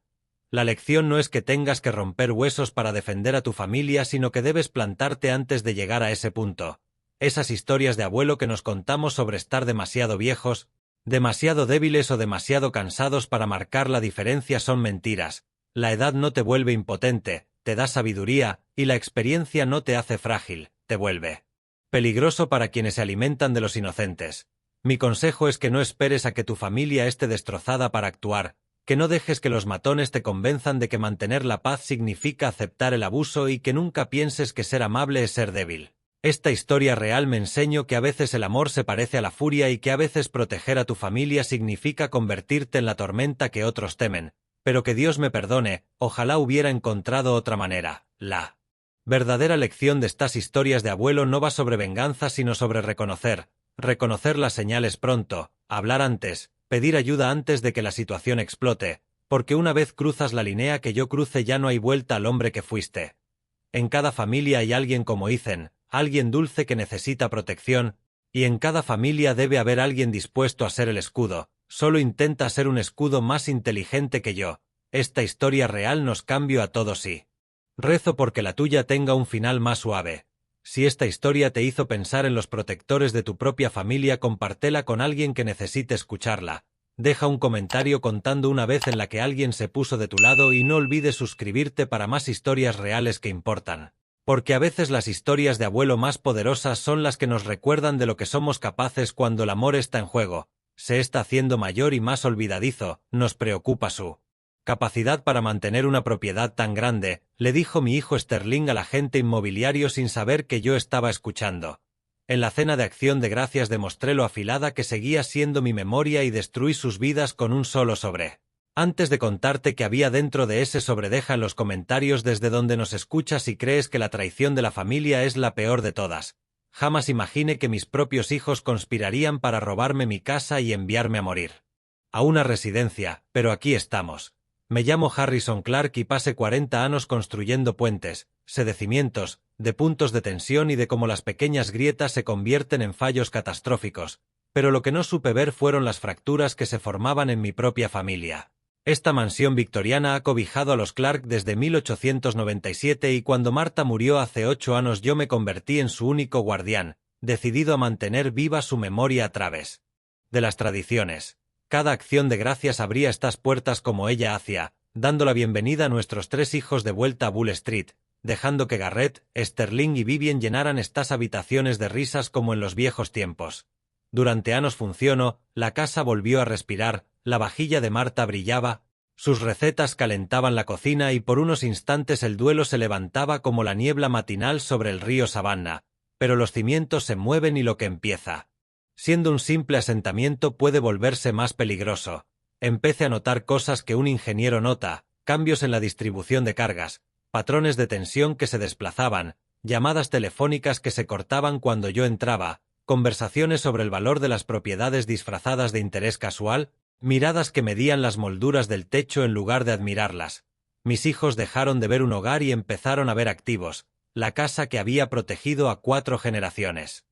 La lección no es que tengas que romper huesos para defender a tu familia, sino que debes plantarte antes de llegar a ese punto. Esas historias de abuelo que nos contamos sobre estar demasiado viejos, demasiado débiles o demasiado cansados para marcar la diferencia son mentiras. La edad no te vuelve impotente, te da sabiduría, y la experiencia no te hace frágil, te vuelve peligroso para quienes se alimentan de los inocentes. Mi consejo es que no esperes a que tu familia esté destrozada para actuar, que no dejes que los matones te convenzan de que mantener la paz significa aceptar el abuso y que nunca pienses que ser amable es ser débil. Esta historia real me enseñó que a veces el amor se parece a la furia y que a veces proteger a tu familia significa convertirte en la tormenta que otros temen, pero que Dios me perdone, ojalá hubiera encontrado otra manera. La verdadera lección de estas historias de abuelo no va sobre venganza sino sobre reconocer las señales pronto, hablar antes, pedir ayuda antes de que la situación explote, porque una vez cruzas la línea que yo cruce ya no hay vuelta al hombre que fuiste. En cada familia hay alguien como Ethan, alguien dulce que necesita protección, y en cada familia debe haber alguien dispuesto a ser el escudo. Solo intenta ser un escudo más inteligente que yo. Esta historia real nos cambió a todos y rezo porque la tuya tenga un final más suave. Si esta historia te hizo pensar en los protectores de tu propia familia, compártela con alguien que necesite escucharla. Deja un comentario contando una vez en la que alguien se puso de tu lado y no olvides suscribirte para más historias reales que importan. Porque a veces las historias de abuelo más poderosas son las que nos recuerdan de lo que somos capaces cuando el amor está en juego. Se está haciendo mayor y más olvidadizo, nos preocupa su capacidad para mantener una propiedad tan grande, le dijo mi hijo Sterling al agente inmobiliario sin saber que yo estaba escuchando. En la cena de acción de gracias demostré lo afilada que seguía siendo mi memoria y destruí sus vidas con un solo sobre. Antes de contarte que había dentro de ese sobre, deja en los comentarios desde donde nos escuchas si crees que la traición de la familia es la peor de todas. Jamás imaginé que mis propios hijos conspirarían para robarme mi casa y enviarme a morir a una residencia, pero aquí estamos. Me llamo Harrison Clark y pasé 40 años construyendo puentes, sé de cimientos, de puntos de tensión y de cómo las pequeñas grietas se convierten en fallos catastróficos, pero lo que no supe ver fueron las fracturas que se formaban en mi propia familia. Esta mansión victoriana ha cobijado a los Clark desde 1897 y cuando Marta murió hace 8 años yo me convertí en su único guardián, decidido a mantener viva su memoria a través de las tradiciones. Cada acción de gracias abría estas puertas como ella hacía, dando la bienvenida a nuestros 3 hijos de vuelta a Bull Street, dejando que Garrett, Sterling y Vivian llenaran estas habitaciones de risas como en los viejos tiempos. Durante años funcionó, la casa volvió a respirar, la vajilla de Marta brillaba, sus recetas calentaban la cocina y por unos instantes el duelo se levantaba como la niebla matinal sobre el río Savannah, pero los cimientos se mueven y lo que empieza, siendo un simple asentamiento, puede volverse más peligroso. Empecé a notar cosas que un ingeniero nota, cambios en la distribución de cargas, patrones de tensión que se desplazaban, llamadas telefónicas que se cortaban cuando yo entraba, conversaciones sobre el valor de las propiedades disfrazadas de interés casual, miradas que medían las molduras del techo en lugar de admirarlas. Mis hijos dejaron de ver un hogar y empezaron a ver activos, la casa que había protegido a 4 generaciones.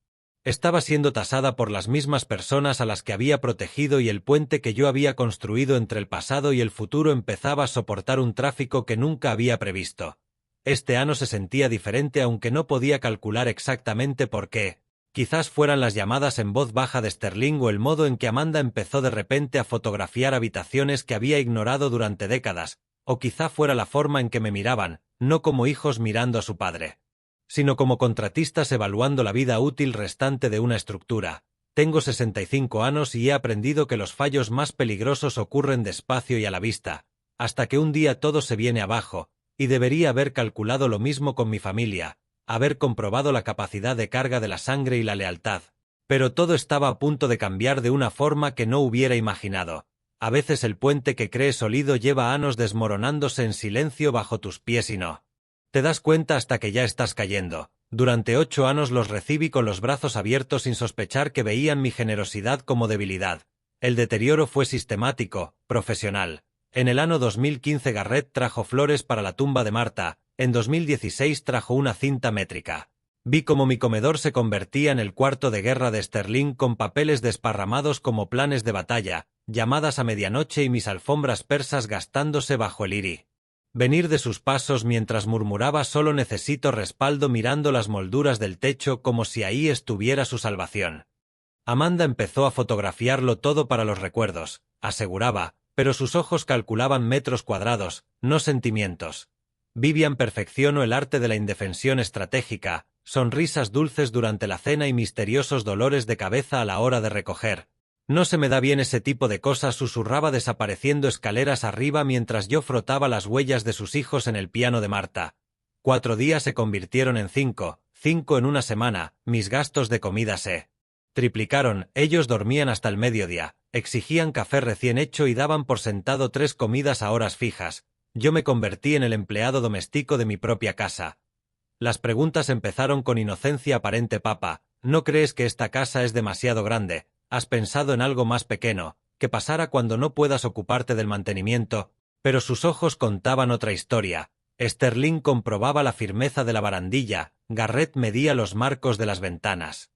Estaba siendo tasada por las mismas personas a las que había protegido y el puente que yo había construido entre el pasado y el futuro empezaba a soportar un tráfico que nunca había previsto. Este año se sentía diferente aunque no podía calcular exactamente por qué. Quizás fueran las llamadas en voz baja de Sterling o el modo en que Amanda empezó de repente a fotografiar habitaciones que había ignorado durante décadas, o quizá fuera la forma en que me miraban, no como hijos mirando a su padre, sino como contratistas evaluando la vida útil restante de una estructura. Tengo 65 años y he aprendido que los fallos más peligrosos ocurren despacio y a la vista, hasta que un día todo se viene abajo, y debería haber calculado lo mismo con mi familia, haber comprobado la capacidad de carga de la sangre y la lealtad. Pero todo estaba a punto de cambiar de una forma que no hubiera imaginado. A veces el puente que crees sólido lleva años desmoronándose en silencio bajo tus pies y no te das cuenta hasta que ya estás cayendo. Durante 8 años los recibí con los brazos abiertos sin sospechar que veían mi generosidad como debilidad. El deterioro fue sistemático, profesional. En el año 2015 Garrett trajo flores para la tumba de Marta, en 2016 trajo una cinta métrica. Vi cómo mi comedor se convertía en el cuarto de guerra de Sterling con papeles desparramados como planes de batalla, llamadas a medianoche y mis alfombras persas gastándose bajo el IRI. Venir de sus pasos mientras murmuraba solo necesito respaldo mirando las molduras del techo como si ahí estuviera su salvación. Amanda empezó a fotografiarlo todo para los recuerdos, aseguraba, pero sus ojos calculaban metros cuadrados, no sentimientos. Vivian perfeccionó el arte de la indefensión estratégica, sonrisas dulces durante la cena y misteriosos dolores de cabeza a la hora de recoger. No se me da bien ese tipo de cosas, susurraba desapareciendo escaleras arriba mientras yo frotaba las huellas de sus hijos en el piano de Marta. 4 días se convirtieron en 5, 5 en una semana, mis gastos de comida se triplicaron, ellos dormían hasta el mediodía, exigían café recién hecho y daban por sentado 3 comidas a horas fijas. Yo me convertí en el empleado doméstico de mi propia casa. Las preguntas empezaron con inocencia aparente. Papá, ¿no crees que esta casa es demasiado grande? ¿Has pensado en algo más pequeño, que pasara cuando no puedas ocuparte del mantenimiento? Pero sus ojos contaban otra historia. Sterling comprobaba la firmeza de la barandilla, Garrett medía los marcos de las ventanas.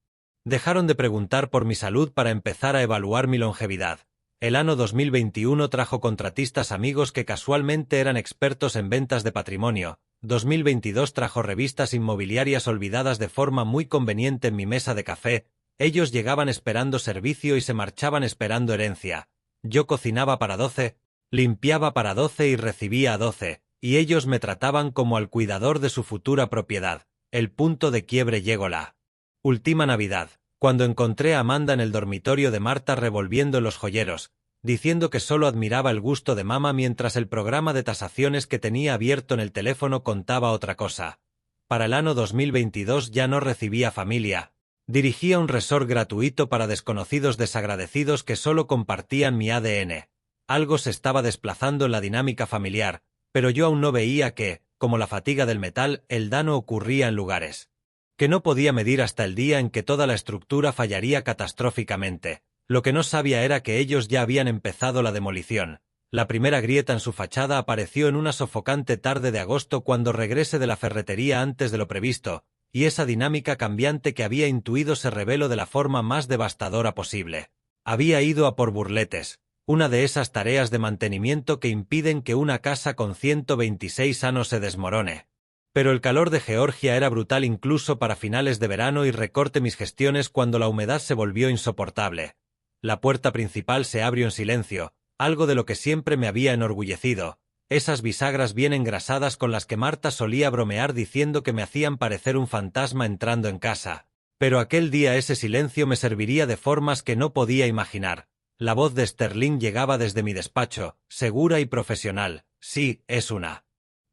Dejaron de preguntar por mi salud para empezar a evaluar mi longevidad. El año 2021 trajo contratistas amigos que casualmente eran expertos en ventas de patrimonio. 2022 trajo revistas inmobiliarias olvidadas de forma muy conveniente en mi mesa de café. Ellos llegaban esperando servicio y se marchaban esperando herencia. Yo cocinaba para 12, limpiaba para 12 y recibía a 12, y ellos me trataban como al cuidador de su futura propiedad. El punto de quiebre llegó la última Navidad, cuando encontré a Amanda en el dormitorio de Marta revolviendo los joyeros, diciendo que solo admiraba el gusto de mamá mientras el programa de tasaciones que tenía abierto en el teléfono contaba otra cosa. Para el año 2022 ya no recibía familia. Dirigía un resort gratuito para desconocidos desagradecidos que solo compartían mi ADN. Algo se estaba desplazando en la dinámica familiar, pero yo aún no veía que, como la fatiga del metal, el daño ocurría en lugares que no podía medir hasta el día en que toda la estructura fallaría catastróficamente. Lo que no sabía era que ellos ya habían empezado la demolición. La primera grieta en su fachada apareció en una sofocante tarde de agosto cuando regrese de la ferretería antes de lo previsto, y esa dinámica cambiante que había intuido se reveló de la forma más devastadora posible. Había ido a por burletes, una de esas tareas de mantenimiento que impiden que una casa con 126 años se desmorone. Pero el calor de Georgia era brutal incluso para finales de verano y recorté mis gestiones cuando la humedad se volvió insoportable. La puerta principal se abrió en silencio, algo de lo que siempre me había enorgullecido, esas bisagras bien engrasadas con las que Marta solía bromear diciendo que me hacían parecer un fantasma entrando en casa. Pero aquel día ese silencio me serviría de formas que no podía imaginar. La voz de Sterling llegaba desde mi despacho, segura y profesional. Sí, es una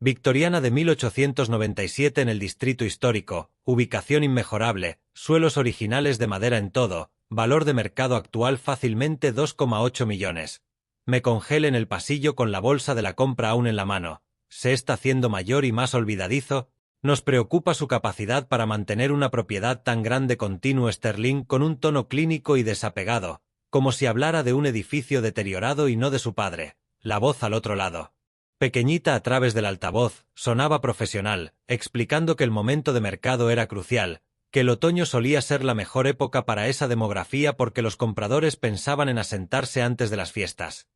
victoriana de 1897 en el distrito histórico, ubicación inmejorable, suelos originales de madera en todo, valor de mercado actual fácilmente 2,8 millones. Me congelé en el pasillo con la bolsa de la compra aún en la mano. Se está haciendo mayor y más olvidadizo. Nos preocupa su capacidad para mantener una propiedad tan grande. Continuó Sterling con un tono clínico y desapegado, como si hablara de un edificio deteriorado y no de su padre. La voz al otro lado, pequeñita a través del altavoz, sonaba profesional, explicando que el momento de mercado era crucial, que el otoño solía ser la mejor época para esa demografía porque los compradores pensaban en asentarse antes de las fiestas.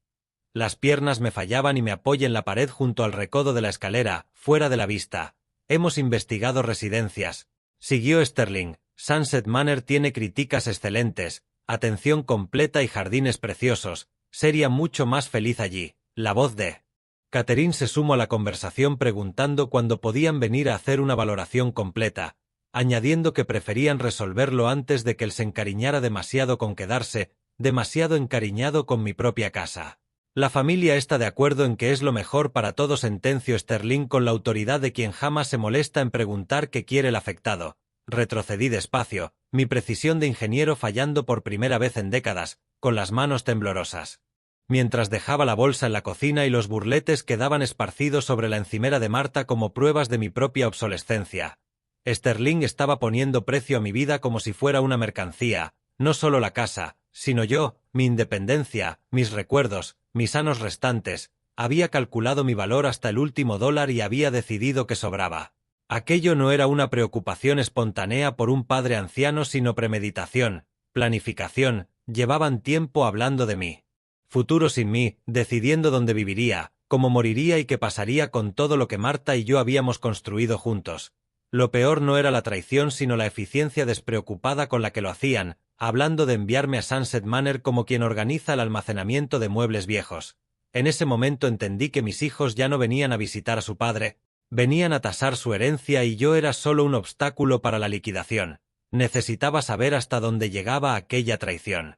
Las piernas me fallaban y me apoyé en la pared junto al recodo de la escalera, fuera de la vista. Hemos investigado residencias. Siguió Sterling. Sunset Manor tiene críticas excelentes, atención completa y jardines preciosos. Sería mucho más feliz allí. La voz de Catherine se sumó a la conversación preguntando cuándo podían venir a hacer una valoración completa, añadiendo que preferían resolverlo antes de que él se encariñara demasiado con quedarse, demasiado encariñado con mi propia casa. La familia está de acuerdo en que es lo mejor para todos, sentenció Sterling con la autoridad de quien jamás se molesta en preguntar qué quiere el afectado. Retrocedí despacio, mi precisión de ingeniero fallando por primera vez en décadas, con las manos temblorosas. Mientras dejaba la bolsa en la cocina y los burletes quedaban esparcidos sobre la encimera de Marta como pruebas de mi propia obsolescencia. Sterling estaba poniendo precio a mi vida como si fuera una mercancía, no solo la casa, sino yo, mi independencia, mis recuerdos, mis años restantes. Había calculado mi valor hasta el último dólar y había decidido que sobraba. Aquello no era una preocupación espontánea por un padre anciano sino premeditación, planificación. Llevaban tiempo hablando de mí futuro sin mí, decidiendo dónde viviría, cómo moriría y qué pasaría con todo lo que Marta y yo habíamos construido juntos. Lo peor no era la traición sino la eficiencia despreocupada con la que lo hacían, hablando de enviarme a Sunset Manor como quien organiza el almacenamiento de muebles viejos. En ese momento entendí que mis hijos ya no venían a visitar a su padre, venían a tasar su herencia y yo era solo un obstáculo para la liquidación. Necesitaba saber hasta dónde llegaba aquella traición.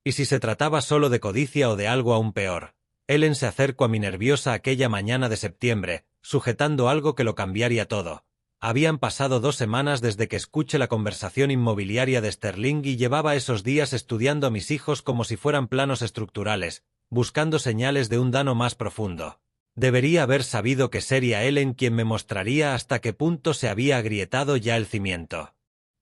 Y si se trataba solo de codicia o de algo aún peor. Ellen se acercó a mí nerviosa aquella mañana de septiembre, sujetando algo que lo cambiaría todo. Habían pasado 2 semanas desde que escuché la conversación inmobiliaria de Sterling y llevaba esos días estudiando a mis hijos como si fueran planos estructurales, buscando señales de un daño más profundo. Debería haber sabido que sería Ellen quien me mostraría hasta qué punto se había agrietado ya el cimiento.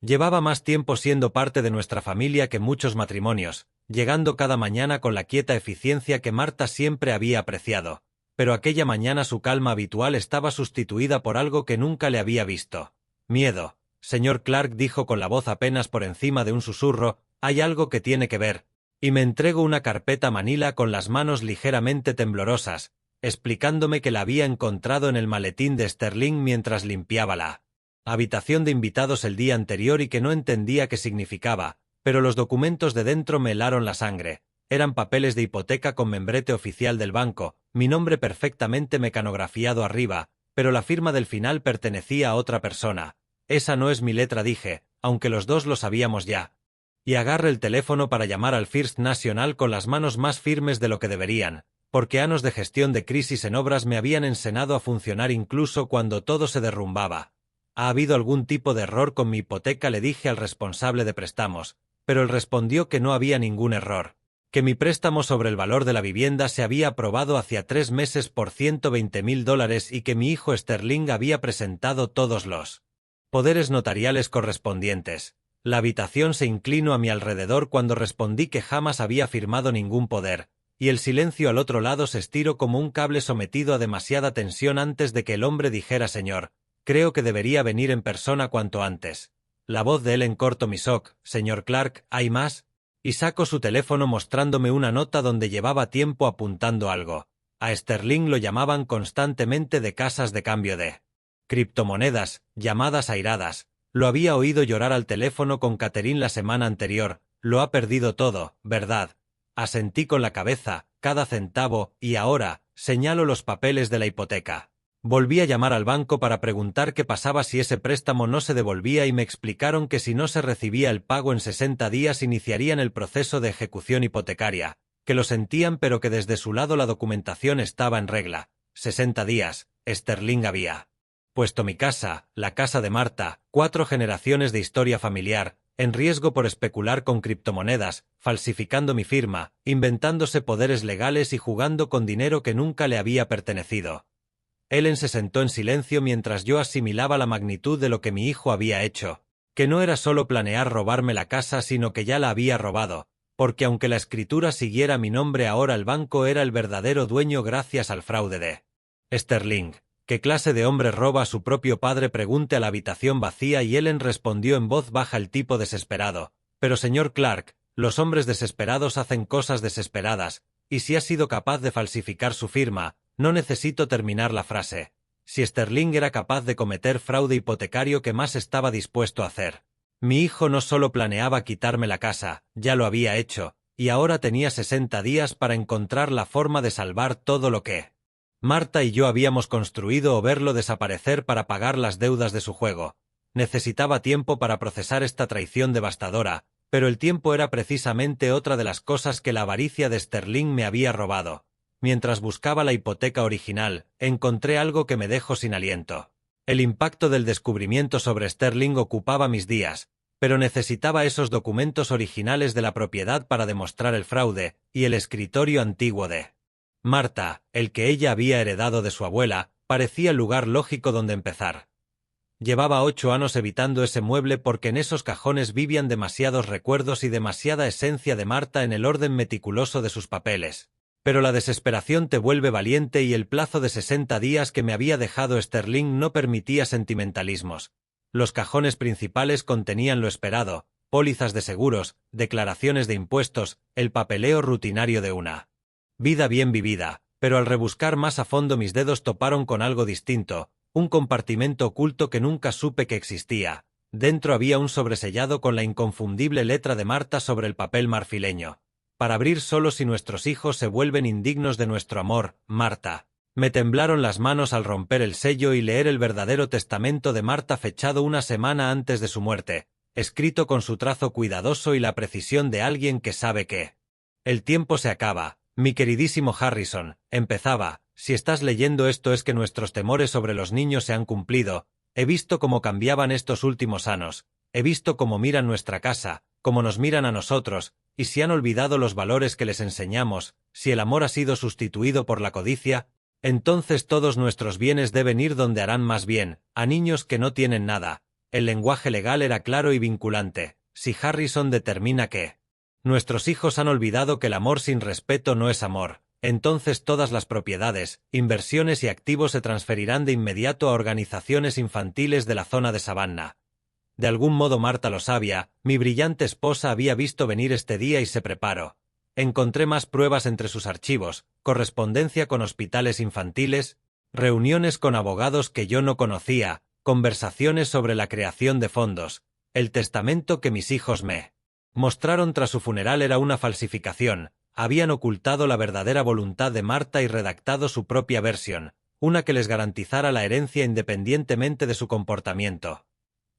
Llevaba más tiempo siendo parte de nuestra familia que muchos matrimonios, llegando cada mañana con la quieta eficiencia que Marta siempre había apreciado, pero aquella mañana su calma habitual estaba sustituida por algo que nunca le había visto. Miedo. Señor Clark, dijo con la voz apenas por encima de un susurro, hay algo que tiene que ver. Y me entregó una carpeta manila con las manos ligeramente temblorosas, explicándome que la había encontrado en el maletín de Sterling mientras limpiaba la habitación de invitados el día anterior y que no entendía qué significaba, pero los documentos de dentro me helaron la sangre. Eran papeles de hipoteca con membrete oficial del banco, mi nombre perfectamente mecanografiado arriba, pero la firma del final pertenecía a otra persona. Esa no es mi letra, dije, aunque los dos lo sabíamos ya. Y agarré el teléfono para llamar al First National con las manos más firmes de lo que deberían, porque años de gestión de crisis en obras me habían enseñado a funcionar incluso cuando todo se derrumbaba. ¿Ha habido algún tipo de error con mi hipoteca?, le dije al responsable de préstamos, pero él respondió que no había ningún error. que mi préstamo sobre el valor de la vivienda se había aprobado hacía 3 meses por $120.000 y que mi hijo Sterling había presentado todos los poderes notariales correspondientes. La habitación se inclinó a mi alrededor cuando respondí que jamás había firmado ningún poder, y el silencio al otro lado se estiró como un cable sometido a demasiada tensión antes de que el hombre dijera: señor, creo que debería venir en persona cuanto antes. La voz de él cortó mi shock. Señor Clark, ¿hay más? Y sacó su teléfono mostrándome una nota donde llevaba tiempo apuntando algo. A Sterling lo llamaban constantemente de casas de cambio de criptomonedas, llamadas airadas. Lo había oído llorar al teléfono con Catherine la semana anterior. Lo ha perdido todo, ¿verdad? Asentí con la cabeza, cada centavo, y ahora, señalo los papeles de la hipoteca. Volví a llamar al banco para preguntar qué pasaba si ese préstamo no se devolvía y me explicaron que si no se recibía el pago en 60 días iniciarían el proceso de ejecución hipotecaria, que lo sentían pero que desde su lado la documentación estaba en regla. 60 días, Sterling había puesto mi casa, la casa de Marta, 4 generaciones de historia familiar, en riesgo por especular con criptomonedas, falsificando mi firma, inventándose poderes legales y jugando con dinero que nunca le había pertenecido. Ellen se sentó en silencio mientras yo asimilaba la magnitud de lo que mi hijo había hecho, que no era solo planear robarme la casa sino que ya la había robado, porque aunque la escritura siguiera mi nombre ahora el banco era el verdadero dueño gracias al fraude de Sterling. ¿Qué clase de hombre roba a su propio padre? Pregunté a la habitación vacía y Ellen respondió en voz baja el tipo desesperado. Pero señor Clark, los hombres desesperados hacen cosas desesperadas, y si ha sido capaz de falsificar su firma, no necesito terminar la frase. Si Sterling era capaz de cometer fraude hipotecario, ¿qué más estaba dispuesto a hacer? Mi hijo no solo planeaba quitarme la casa, ya lo había hecho, y ahora tenía 60 días para encontrar la forma de salvar todo lo que Marta y yo habíamos construido o verlo desaparecer para pagar las deudas de su juego. Necesitaba tiempo para procesar esta traición devastadora, pero el tiempo era precisamente otra de las cosas que la avaricia de Sterling me había robado. Mientras buscaba la hipoteca original, encontré algo que me dejó sin aliento. El impacto del descubrimiento sobre Sterling ocupaba mis días, pero necesitaba esos documentos originales de la propiedad para demostrar el fraude, y el escritorio antiguo de Marta, el que ella había heredado de su abuela, parecía el lugar lógico donde empezar. Llevaba 8 años evitando ese mueble porque en esos cajones vivían demasiados recuerdos y demasiada esencia de Marta en el orden meticuloso de sus papeles. Pero la desesperación te vuelve valiente y el plazo de 60 días que me había dejado Sterling no permitía sentimentalismos. Los cajones principales contenían lo esperado, pólizas de seguros, declaraciones de impuestos, el papeleo rutinario de una vida bien vivida, pero al rebuscar más a fondo mis dedos toparon con algo distinto, un compartimento oculto que nunca supe que existía. Dentro había un sobresellado con la inconfundible letra de Marta sobre el papel marfileño. Para abrir solo si nuestros hijos se vuelven indignos de nuestro amor, Marta. Me temblaron las manos al romper el sello y leer el verdadero testamento de Marta fechado una semana antes de su muerte, escrito con su trazo cuidadoso y la precisión de alguien que sabe que el tiempo se acaba. Mi queridísimo Harrison, empezaba, si estás leyendo esto es que nuestros temores sobre los niños se han cumplido. He visto cómo cambiaban estos últimos años, he visto cómo miran nuestra casa, cómo nos miran a nosotros, y si han olvidado los valores que les enseñamos, si el amor ha sido sustituido por la codicia, entonces todos nuestros bienes deben ir donde harán más bien, a niños que no tienen nada. El lenguaje legal era claro y vinculante. Si Harrison determina que nuestros hijos han olvidado que el amor sin respeto no es amor, entonces todas las propiedades, inversiones y activos se transferirán de inmediato a organizaciones infantiles de la zona de Savannah. De algún modo Marta lo sabía, mi brillante esposa había visto venir este día y se preparó. Encontré más pruebas entre sus archivos, correspondencia con hospitales infantiles, reuniones con abogados que yo no conocía, conversaciones sobre la creación de fondos. El testamento que mis hijos me mostraron tras su funeral era una falsificación. Habían ocultado la verdadera voluntad de Marta y redactado su propia versión, una que les garantizara la herencia independientemente de su comportamiento.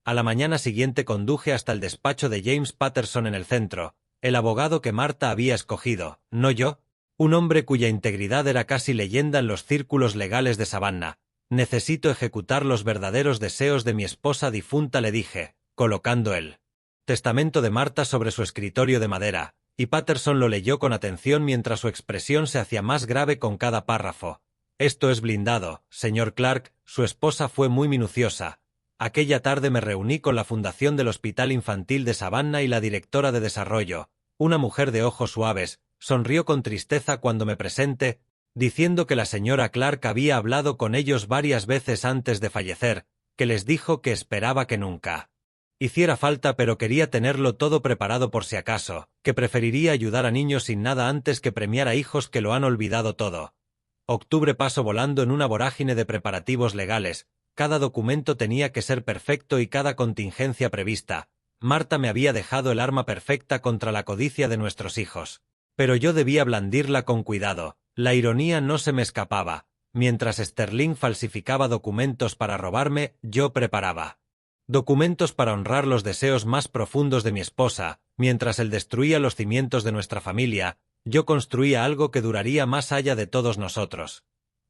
A la mañana siguiente conduje hasta el despacho de James Patterson en el centro, el abogado que Marta había escogido, no yo, un hombre cuya integridad era casi leyenda en los círculos legales de Savannah. Necesito ejecutar los verdaderos deseos de mi esposa difunta, le dije, colocando el testamento de Marta sobre su escritorio de madera. y Patterson lo leyó con atención mientras su expresión se hacía más grave con cada párrafo. Esto es blindado, señor Clark, su esposa fue muy minuciosa. Aquella tarde me reuní con la fundación del Hospital Infantil de Savannah y la directora de desarrollo, una mujer de ojos suaves, sonrió con tristeza cuando me presenté, diciendo que la señora Clark había hablado con ellos varias veces antes de fallecer, que les dijo que esperaba que nunca hiciera falta, pero quería tenerlo todo preparado por si acaso, que preferiría ayudar a niños sin nada antes que premiar a hijos que lo han olvidado todo. Octubre pasó volando en una vorágine de preparativos legales, cada documento tenía que ser perfecto y cada contingencia prevista. Marta me había dejado el arma perfecta contra la codicia de nuestros hijos. Pero yo debía blandirla con cuidado, la ironía no se me escapaba. Mientras Sterling falsificaba documentos para robarme, yo preparaba documentos para honrar los deseos más profundos de mi esposa. Mientras él destruía los cimientos de nuestra familia, yo construía algo que duraría más allá de todos nosotros.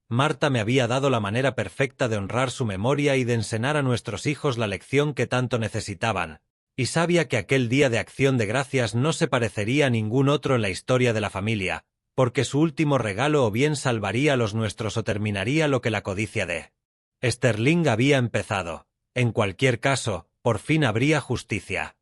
Marta me había dado la manera perfecta de honrar su memoria y de enseñar a nuestros hijos la lección que tanto necesitaban, y sabía que aquel día de acción de gracias no se parecería a ningún otro en la historia de la familia, porque su último regalo o bien salvaría a los nuestros o terminaría lo que la codicia de Sterling había empezado. En cualquier caso, por fin habría justicia.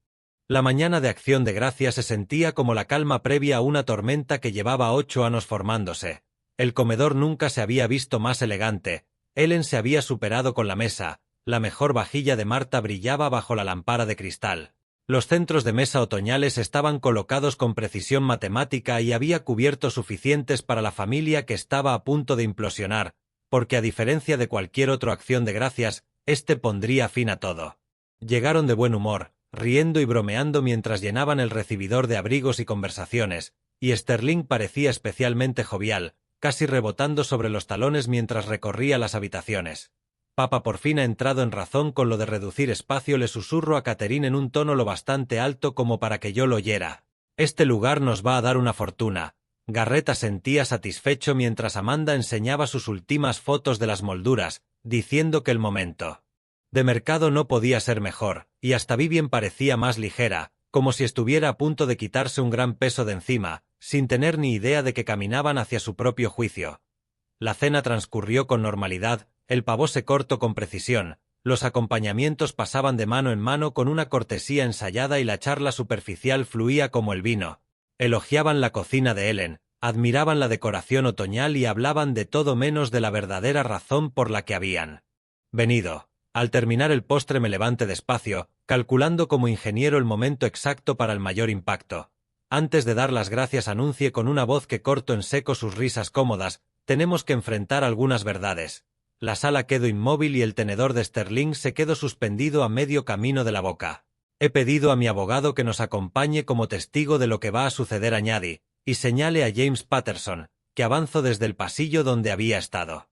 La mañana de acción de gracias se sentía como la calma previa a una tormenta que llevaba 8 años formándose. El comedor nunca se había visto más elegante, Ellen se había superado con la mesa, la mejor vajilla de Marta brillaba bajo la lámpara de cristal. Los centros de mesa otoñales estaban colocados con precisión matemática y había cubiertos suficientes para la familia que estaba a punto de implosionar, porque a diferencia de cualquier otra acción de gracias, pondría fin a todo. Llegaron de buen humor, riendo y bromeando mientras llenaban el recibidor de abrigos y conversaciones, y Sterling parecía especialmente jovial, casi rebotando sobre los talones mientras recorría las habitaciones. Papá por fin ha entrado en razón con lo de reducir espacio, le susurro a Catherine en un tono lo bastante alto como para que yo lo oyera. Este lugar nos va a dar una fortuna. Garrett asentía satisfecho mientras Amanda enseñaba sus últimas fotos de las molduras, diciendo que el momento de mercado no podía ser mejor, y hasta Vivien parecía más ligera, como si estuviera a punto de quitarse un gran peso de encima, sin tener ni idea de que caminaban hacia su propio juicio. La cena transcurrió con normalidad, el pavo se cortó con precisión, los acompañamientos pasaban de mano en mano con una cortesía ensayada y la charla superficial fluía como el vino. Elogiaban la cocina de Ellen, admiraban la decoración otoñal y hablaban de todo menos de la verdadera razón por la que habían venido. Al terminar el postre me levanté despacio, calculando como ingeniero el momento exacto para el mayor impacto. Antes de dar las gracias anuncié con una voz que cortó en seco sus risas cómodas, tenemos que enfrentar algunas verdades. La sala quedó inmóvil y el tenedor de Sterling se quedó suspendido a medio camino de la boca. He pedido a mi abogado que nos acompañe como testigo de lo que va a suceder, añadí, y señale a James Patterson, que avanzó desde el pasillo donde había estado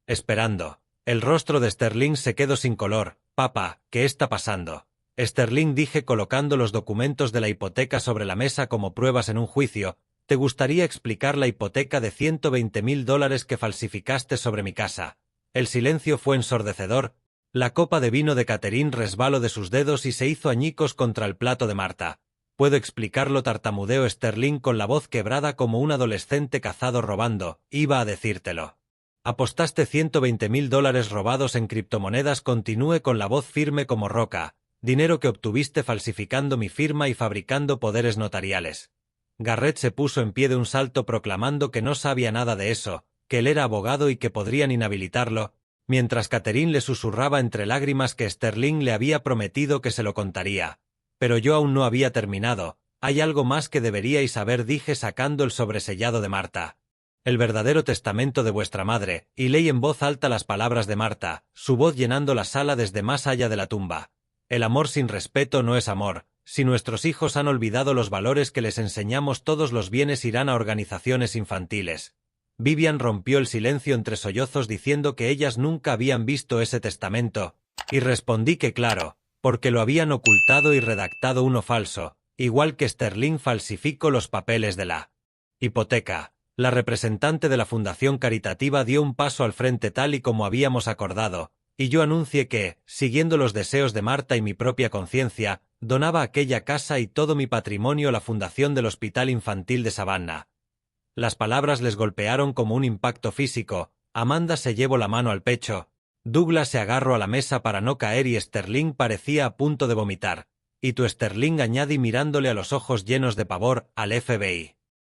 esperando. El rostro de Sterling se quedó sin color. Papá, ¿qué está pasando? Sterling, dije colocando los documentos de la hipoteca sobre la mesa como pruebas en un juicio, ¿te gustaría explicar la hipoteca de $120,000 que falsificaste sobre mi casa? El silencio fue ensordecedor. La copa de vino de Catherine resbaló de sus dedos y se hizo añicos contra el plato de Marta. Puedo explicarlo, tartamudeó Sterling con la voz quebrada como un adolescente cazado robando. Iba a decírtelo. Apostaste $120,000 robados en criptomonedas, continué con la voz firme como roca, dinero que obtuviste falsificando mi firma y fabricando poderes notariales. Garrett se puso en pie de un salto proclamando que no sabía nada de eso, que él era abogado y que podrían inhabilitarlo, mientras Catherine le susurraba entre lágrimas que Sterling le había prometido que se lo contaría. Pero yo aún no había terminado. Hay algo más que deberíais saber, dije sacando el sobresellado de Marta. El verdadero testamento de vuestra madre, y leí en voz alta las palabras de Marta, su voz llenando la sala desde más allá de la tumba. El amor sin respeto no es amor. Si nuestros hijos han olvidado los valores que les enseñamos, todos los bienes irán a organizaciones infantiles. Vivian rompió el silencio entre sollozos diciendo que ellas nunca habían visto ese testamento, y respondí que claro, porque lo habían ocultado y redactado uno falso, igual que Sterling falsificó los papeles de la hipoteca. La representante de la fundación caritativa dio un paso al frente tal y como habíamos acordado, y yo anuncié que, siguiendo los deseos de Marta y mi propia conciencia, donaba aquella casa y todo mi patrimonio a la fundación del Hospital Infantil de Savannah. Las palabras les golpearon como un impacto físico. Amanda se llevó la mano al pecho. Douglas se agarró a la mesa para no caer y Sterling parecía a punto de vomitar. Y tú, Sterling, añadí mirándole a los ojos llenos de pavor al FBI.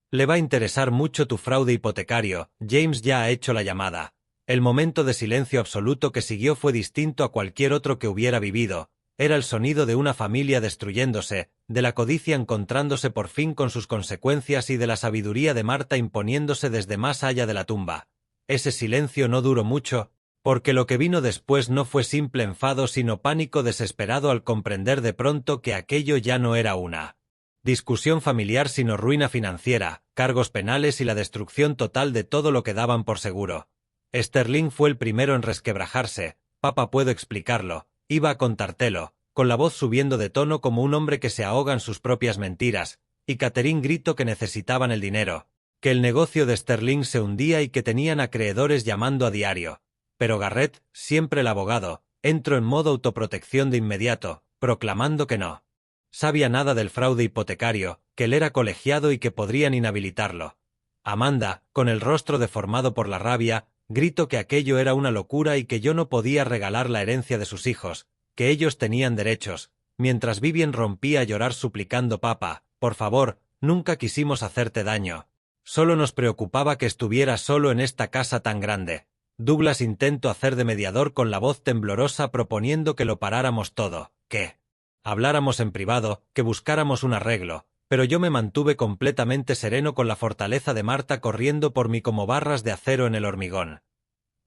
Le va a interesar mucho tu fraude hipotecario. James ya ha hecho la llamada. El momento de silencio absoluto que siguió fue distinto a cualquier otro que hubiera vivido. Era el sonido de una familia destruyéndose, de la codicia encontrándose por fin con sus consecuencias y de la sabiduría de Marta imponiéndose desde más allá de la tumba. Ese silencio no duró mucho, porque lo que vino después no fue simple enfado sino pánico desesperado al comprender de pronto que aquello ya no era una discusión familiar sino ruina financiera, cargos penales y la destrucción total de todo lo que daban por seguro. Sterling fue el primero en resquebrajarse. Papá, puedo explicarlo. Iba a contártelo, con la voz subiendo de tono como un hombre que se ahoga en sus propias mentiras, y Catherine gritó que necesitaban el dinero, que el negocio de Sterling se hundía y que tenían acreedores llamando a diario. Pero Garrett, siempre el abogado, entró en modo autoprotección de inmediato, proclamando que no sabía nada del fraude hipotecario, que él era colegiado y que podrían inhabilitarlo. Amanda, con el rostro deformado por la rabia, gritó que aquello era una locura y que yo no podía regalar la herencia de sus hijos, que ellos tenían derechos, mientras Vivien rompía a llorar suplicando: papá, por favor, nunca quisimos hacerte daño. Solo nos preocupaba que estuvieras solo en esta casa tan grande. Douglas intentó hacer de mediador con la voz temblorosa proponiendo que lo paráramos todo, que habláramos en privado, que buscáramos un arreglo, pero yo me mantuve completamente sereno con la fortaleza de Marta corriendo por mí como barras de acero en el hormigón.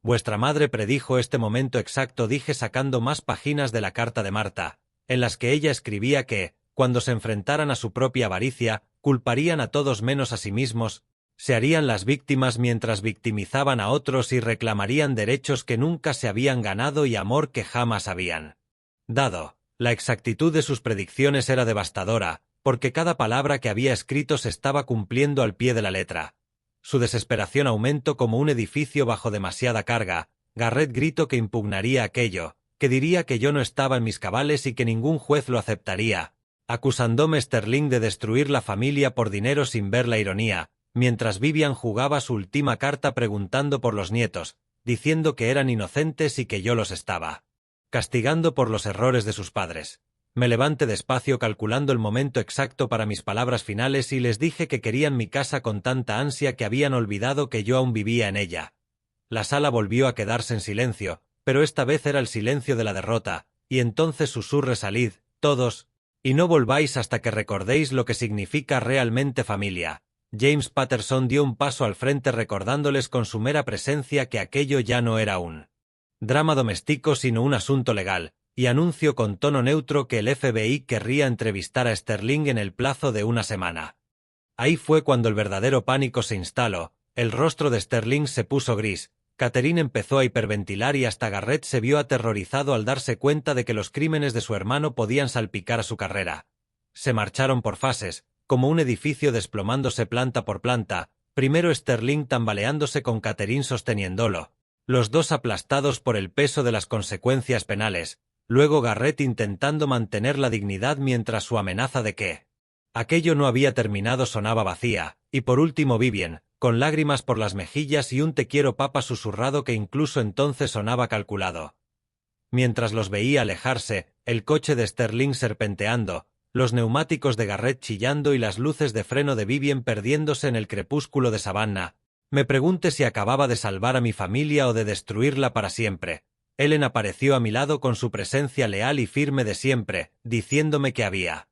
Vuestra madre predijo este momento exacto, dije sacando más páginas de la carta de Marta, en las que ella escribía que, cuando se enfrentaran a su propia avaricia, culparían a todos menos a sí mismos, se harían las víctimas mientras victimizaban a otros y reclamarían derechos que nunca se habían ganado y amor que jamás habían dado. La exactitud de sus predicciones era devastadora, porque cada palabra que había escrito se estaba cumpliendo al pie de la letra. Su desesperación aumentó como un edificio bajo demasiada carga. Garrett gritó que impugnaría aquello, que diría que yo no estaba en mis cabales y que ningún juez lo aceptaría, acusándome Sterling de destruir la familia por dinero sin ver la ironía, mientras Vivien jugaba su última carta preguntando por los nietos, diciendo que eran inocentes y que yo los estaba castigando por los errores de sus padres. Me levanté despacio calculando el momento exacto para mis palabras finales y les dije que querían mi casa con tanta ansia que habían olvidado que yo aún vivía en ella. La sala volvió a quedarse en silencio, pero esta vez era el silencio de la derrota, y entonces susurré: salid, todos, y no volváis hasta que recordéis lo que significa realmente familia. James Patterson dio un paso al frente recordándoles con su mera presencia que aquello ya no era un drama doméstico sino un asunto legal, y anunció con tono neutro que el FBI querría entrevistar a Sterling en el plazo de una semana. Ahí fue cuando el verdadero pánico se instaló. El rostro de Sterling se puso gris, Catherine empezó a hiperventilar y hasta Garrett se vio aterrorizado al darse cuenta de que los crímenes de su hermano podían salpicar a su carrera. Se marcharon por fases, como un edificio desplomándose planta por planta, primero Sterling tambaleándose con Catherine sosteniéndolo, los dos aplastados por el peso de las consecuencias penales, luego Garrett intentando mantener la dignidad mientras su amenaza de que aquello no había terminado sonaba vacía, y por último Vivien, con lágrimas por las mejillas y un te quiero papá susurrado que incluso entonces sonaba calculado. Mientras los veía alejarse, el coche de Sterling serpenteando, los neumáticos de Garrett chillando y las luces de freno de Vivien perdiéndose en el crepúsculo de Savannah, me pregunté si acababa de salvar a mi familia o de destruirla para siempre. Ellen apareció a mi lado con su presencia leal y firme de siempre, diciéndome que había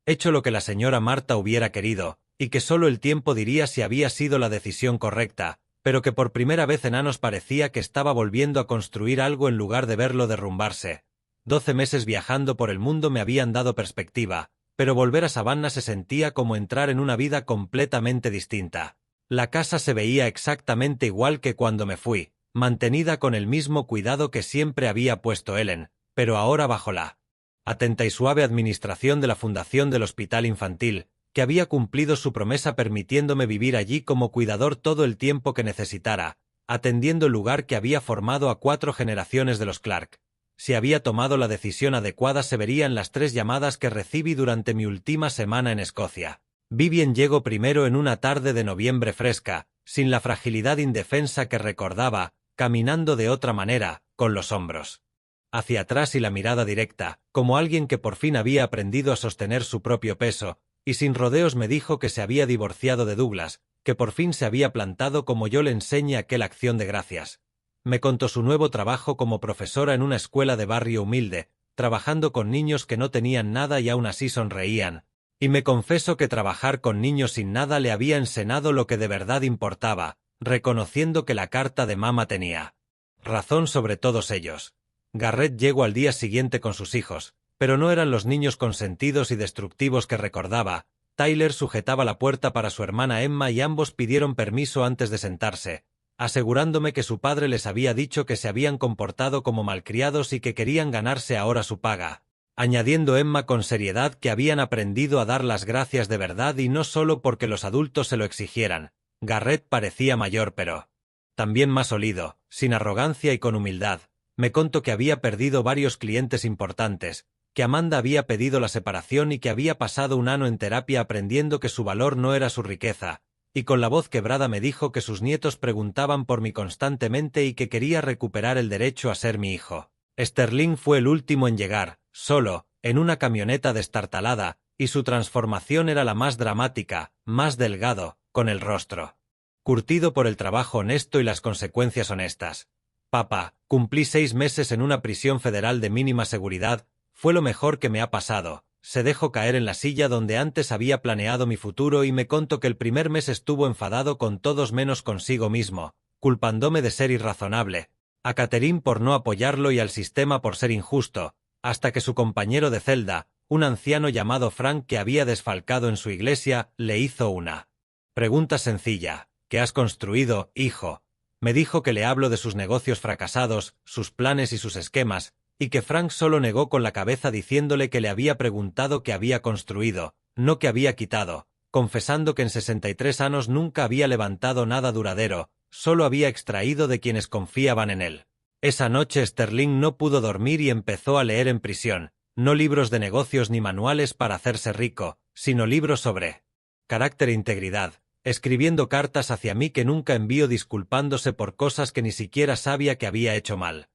hecho lo que la señora Marta hubiera querido, y que solo el tiempo diría si había sido la decisión correcta, pero que por primera vez en años parecía que estaba volviendo a construir algo en lugar de verlo derrumbarse. 12 meses viajando por el mundo me habían dado perspectiva, pero volver a Savannah se sentía como entrar en una vida completamente distinta. La casa se veía exactamente igual que cuando me fui, mantenida con el mismo cuidado que siempre había puesto Ellen, pero ahora bajo la atenta y suave administración de la fundación del Hospital Infantil, que había cumplido su promesa permitiéndome vivir allí como cuidador todo el tiempo que necesitara, atendiendo el lugar que había formado a 4 generaciones de los Clark. Si había tomado la decisión adecuada se vería en las 3 llamadas que recibí durante mi última semana en Escocia. Vivien llegó primero en una tarde de noviembre fresca, sin la fragilidad indefensa que recordaba, caminando de otra manera, con los hombros hacia atrás y la mirada directa, como alguien que por fin había aprendido a sostener su propio peso, y sin rodeos me dijo que se había divorciado de Douglas, que por fin se había plantado como yo le enseñé aquella acción de gracias. Me contó su nuevo trabajo como profesora en una escuela de barrio humilde, trabajando con niños que no tenían nada y aún así sonreían, y me confesó que trabajar con niños sin nada le había enseñado lo que de verdad importaba, reconociendo que la carta de mamá tenía razón sobre todos ellos. Garrett llegó al día siguiente con sus hijos, pero no eran los niños consentidos y destructivos que recordaba. Tyler sujetaba la puerta para su hermana Emma y ambos pidieron permiso antes de sentarse, asegurándome que su padre les había dicho que se habían comportado como malcriados y que querían ganarse ahora su paga, añadiendo Emma con seriedad que habían aprendido a dar las gracias de verdad y no solo porque los adultos se lo exigieran. Garrett parecía mayor pero también más olido, sin arrogancia y con humildad. Me contó que había perdido varios clientes importantes, que Amanda había pedido la separación y que había pasado un año en terapia aprendiendo que su valor no era su riqueza, y con la voz quebrada me dijo que sus nietos preguntaban por mí constantemente y que quería recuperar el derecho a ser mi hijo. Sterling fue el último en llegar, solo, en una camioneta destartalada, y su transformación era la más dramática, más delgado, con el rostro curtido por el trabajo honesto y las consecuencias honestas. Papá, cumplí 6 meses en una prisión federal de mínima seguridad, fue lo mejor que me ha pasado. Se dejó caer en la silla donde antes había planeado mi futuro y me contó que el primer mes estuvo enfadado con todos menos consigo mismo, culpándome de ser irrazonable, a Catherine por no apoyarlo y al sistema por ser injusto, hasta que su compañero de celda, un anciano llamado Frank que había desfalcado en su iglesia, le hizo una pregunta sencilla. ¿Qué has construido, hijo? Me dijo que le hablo de sus negocios fracasados, sus planes y sus esquemas, y que Frank solo negó con la cabeza diciéndole que le había preguntado qué había construido, no que había quitado, confesando que en 63 años nunca había levantado nada duradero, solo había extraído de quienes confiaban en él. Esa noche Sterling no pudo dormir y empezó a leer en prisión, no libros de negocios ni manuales para hacerse rico, sino libros sobre carácter e integridad, escribiendo cartas hacia mí que nunca envió disculpándose por cosas que ni siquiera sabía que había hecho mal.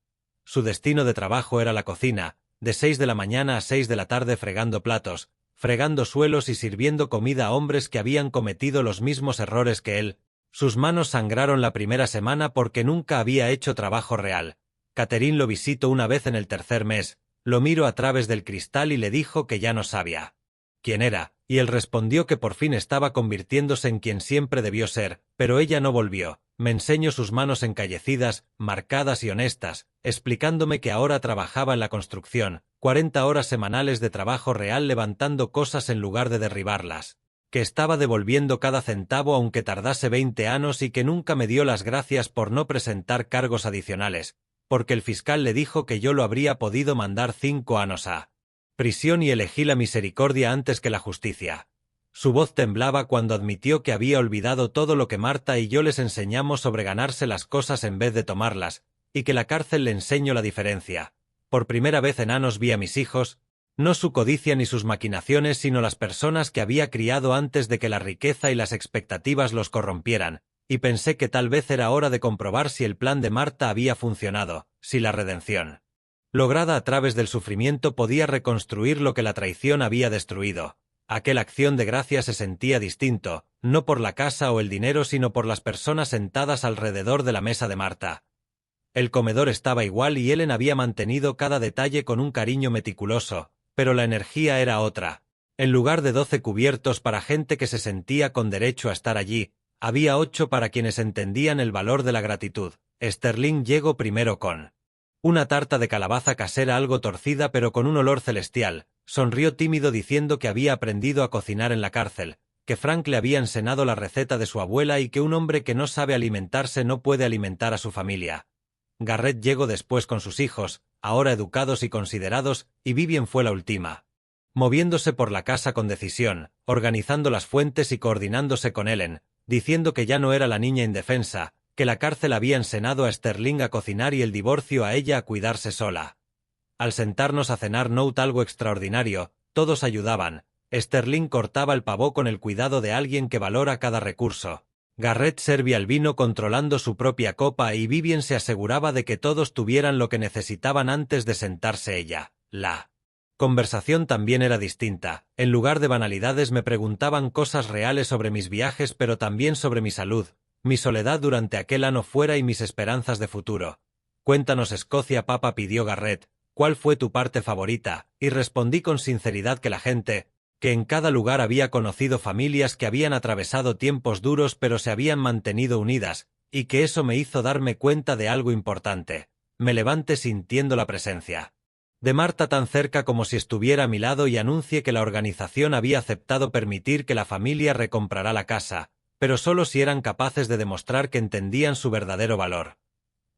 Su destino de trabajo era la cocina, de 6 de la mañana a 6 de la tarde fregando platos, fregando suelos y sirviendo comida a hombres que habían cometido los mismos errores que él. Sus manos sangraron la primera semana porque nunca había hecho trabajo real. Catherine lo visitó una vez en el 3er mes, lo miró a través del cristal y le dijo que ya no sabía quién era, y él respondió que por fin estaba convirtiéndose en quien siempre debió ser, pero ella no volvió. Me enseñó sus manos encallecidas, marcadas y honestas, explicándome que ahora trabajaba en la construcción, 40 horas semanales de trabajo real levantando cosas en lugar de derribarlas, que estaba devolviendo cada centavo aunque tardase 20 años y que nunca me dio las gracias por no presentar cargos adicionales, porque el fiscal le dijo que yo lo habría podido mandar 5 años a prisión y elegí la misericordia antes que la justicia. Su voz temblaba cuando admitió que había olvidado todo lo que Marta y yo les enseñamos sobre ganarse las cosas en vez de tomarlas, y que la cárcel le enseñó la diferencia. Por primera vez en años vi a mis hijos, no su codicia ni sus maquinaciones, sino las personas que había criado antes de que la riqueza y las expectativas los corrompieran, y pensé que tal vez era hora de comprobar si el plan de Marta había funcionado, si la redención lograda a través del sufrimiento podía reconstruir lo que la traición había destruido. Aquella acción de gracia se sentía distinto, no por la casa o el dinero sino por las personas sentadas alrededor de la mesa de Marta. El comedor estaba igual y Ellen había mantenido cada detalle con un cariño meticuloso, pero la energía era otra. En lugar de 12 cubiertos para gente que se sentía con derecho a estar allí, había 8 para quienes entendían el valor de la gratitud. Sterling llegó primero con una tarta de calabaza casera algo torcida pero con un olor celestial. Sonrió tímido diciendo que había aprendido a cocinar en la cárcel, que Frank le había enseñado la receta de su abuela y que un hombre que no sabe alimentarse no puede alimentar a su familia. Garrett llegó después con sus hijos, ahora educados y considerados, y Vivien fue la última. Moviéndose por la casa con decisión, organizando las fuentes y coordinándose con Ellen, diciendo que ya no era la niña indefensa, que la cárcel había enseñado a Sterling a cocinar y el divorcio a ella a cuidarse sola. Al sentarnos a cenar note algo extraordinario, todos ayudaban. Sterling cortaba el pavó con el cuidado de alguien que valora cada recurso. Garrett servía el vino controlando su propia copa y Vivien se aseguraba de que todos tuvieran lo que necesitaban antes de sentarse ella. La conversación también era distinta. En lugar de banalidades me preguntaban cosas reales sobre mis viajes pero también sobre mi salud, mi soledad durante aquel año fuera y mis esperanzas de futuro. Cuéntanos Escocia, papá, pidió Garrett, ¿cuál fue tu parte favorita? Y respondí con sinceridad que la gente, que en cada lugar había conocido familias que habían atravesado tiempos duros pero se habían mantenido unidas, y que eso me hizo darme cuenta de algo importante. Me levanté sintiendo la presencia de Marta tan cerca como si estuviera a mi lado y anuncié que la organización había aceptado permitir que la familia recomprara la casa, pero solo si eran capaces de demostrar que entendían su verdadero valor.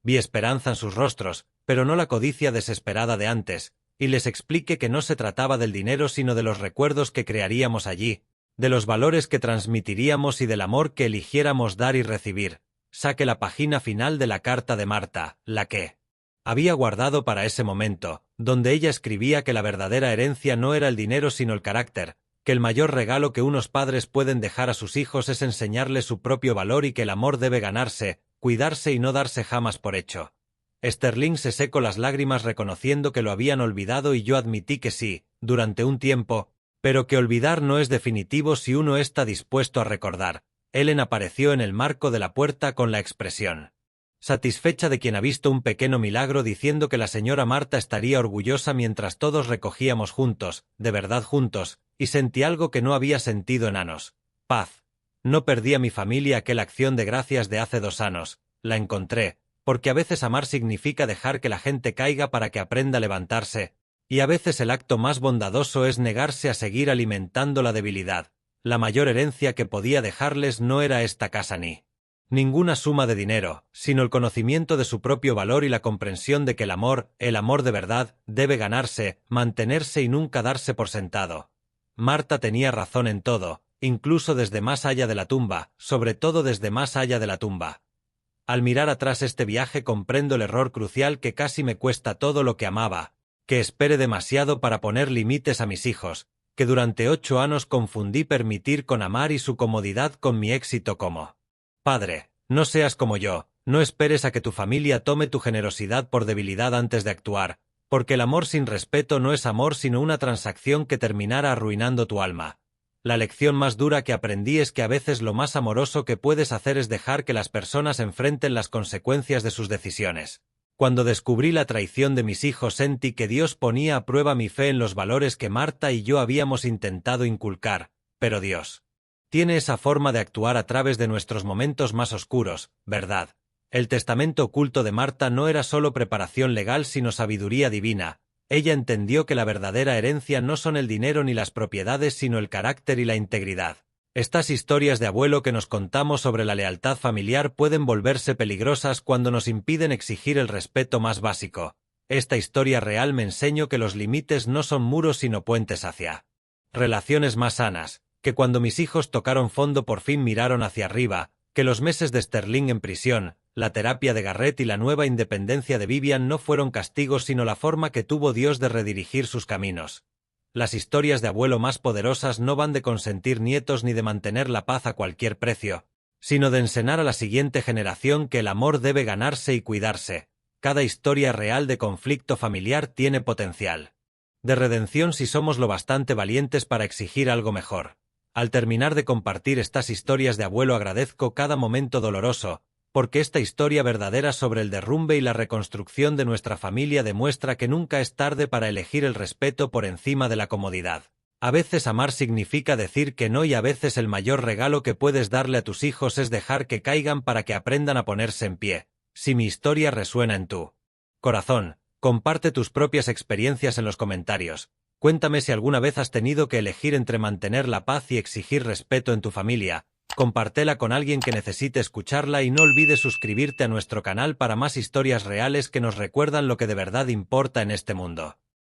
Vi esperanza en sus rostros, pero no la codicia desesperada de antes, y les expliqué que no se trataba del dinero sino de los recuerdos que crearíamos allí, de los valores que transmitiríamos y del amor que eligiéramos dar y recibir. Saqué la página final de la carta de Marta, la que había guardado para ese momento, donde ella escribía que la verdadera herencia no era el dinero sino el carácter, que el mayor regalo que unos padres pueden dejar a sus hijos es enseñarles su propio valor y que el amor debe ganarse, cuidarse y no darse jamás por hecho. Sterling se secó las lágrimas reconociendo que lo habían olvidado y yo admití que sí, durante un tiempo, pero que olvidar no es definitivo si uno está dispuesto a recordar. Ellen apareció en el marco de la puerta con la expresión satisfecha de quien ha visto un pequeño milagro diciendo que la señora Marta estaría orgullosa mientras todos recogíamos juntos, de verdad juntos, y sentí algo que no había sentido en años. Paz. No perdí a mi familia aquella acción de gracias de hace 2 años, la encontré, porque a veces amar significa dejar que la gente caiga para que aprenda a levantarse, y a veces el acto más bondadoso es negarse a seguir alimentando la debilidad. La mayor herencia que podía dejarles no era esta casa ni ninguna suma de dinero, sino el conocimiento de su propio valor y la comprensión de que el amor de verdad, debe ganarse, mantenerse y nunca darse por sentado. Marta tenía razón en todo, incluso desde más allá de la tumba, sobre todo desde más allá de la tumba. Al mirar atrás este viaje comprendo el error crucial que casi me cuesta todo lo que amaba, que esperé demasiado para poner límites a mis hijos, que durante 8 años confundí permitir con amar y su comodidad con mi éxito como padre. No seas como yo, no esperes a que tu familia tome tu generosidad por debilidad antes de actuar, porque el amor sin respeto no es amor sino una transacción que terminará arruinando tu alma. La lección más dura que aprendí es que a veces lo más amoroso que puedes hacer es dejar que las personas enfrenten las consecuencias de sus decisiones. Cuando descubrí la traición de mis hijos sentí que Dios ponía a prueba mi fe en los valores que Marta y yo habíamos intentado inculcar, pero Dios tiene esa forma de actuar a través de nuestros momentos más oscuros, ¿verdad? El testamento oculto de Marta no era solo preparación legal sino sabiduría divina. Ella entendió que la verdadera herencia no son el dinero ni las propiedades sino el carácter y la integridad. Estas historias de abuelo que nos contamos sobre la lealtad familiar pueden volverse peligrosas cuando nos impiden exigir el respeto más básico. Esta historia real me enseñó que los límites no son muros sino puentes hacia relaciones más sanas, que cuando mis hijos tocaron fondo por fin miraron hacia arriba, que los meses de Sterling en prisión, la terapia de Garrett y la nueva independencia de Vivien no fueron castigos sino la forma que tuvo Dios de redirigir sus caminos. Las historias de abuelo más poderosas no van de consentir nietos ni de mantener la paz a cualquier precio, sino de enseñar a la siguiente generación que el amor debe ganarse y cuidarse. Cada historia real de conflicto familiar tiene potencial de redención si somos lo bastante valientes para exigir algo mejor. Al terminar de compartir estas historias de abuelo agradezco cada momento doloroso, porque esta historia verdadera sobre el derrumbe y la reconstrucción de nuestra familia demuestra que nunca es tarde para elegir el respeto por encima de la comodidad. A veces amar significa decir que no y a veces el mayor regalo que puedes darle a tus hijos es dejar que caigan para que aprendan a ponerse en pie. Si mi historia resuena en tu corazón, comparte tus propias experiencias en los comentarios. Cuéntame si alguna vez has tenido que elegir entre mantener la paz y exigir respeto en tu familia. Compártela con alguien que necesite escucharla y no olvides suscribirte a nuestro canal para más historias reales que nos recuerdan lo que de verdad importa en este mundo.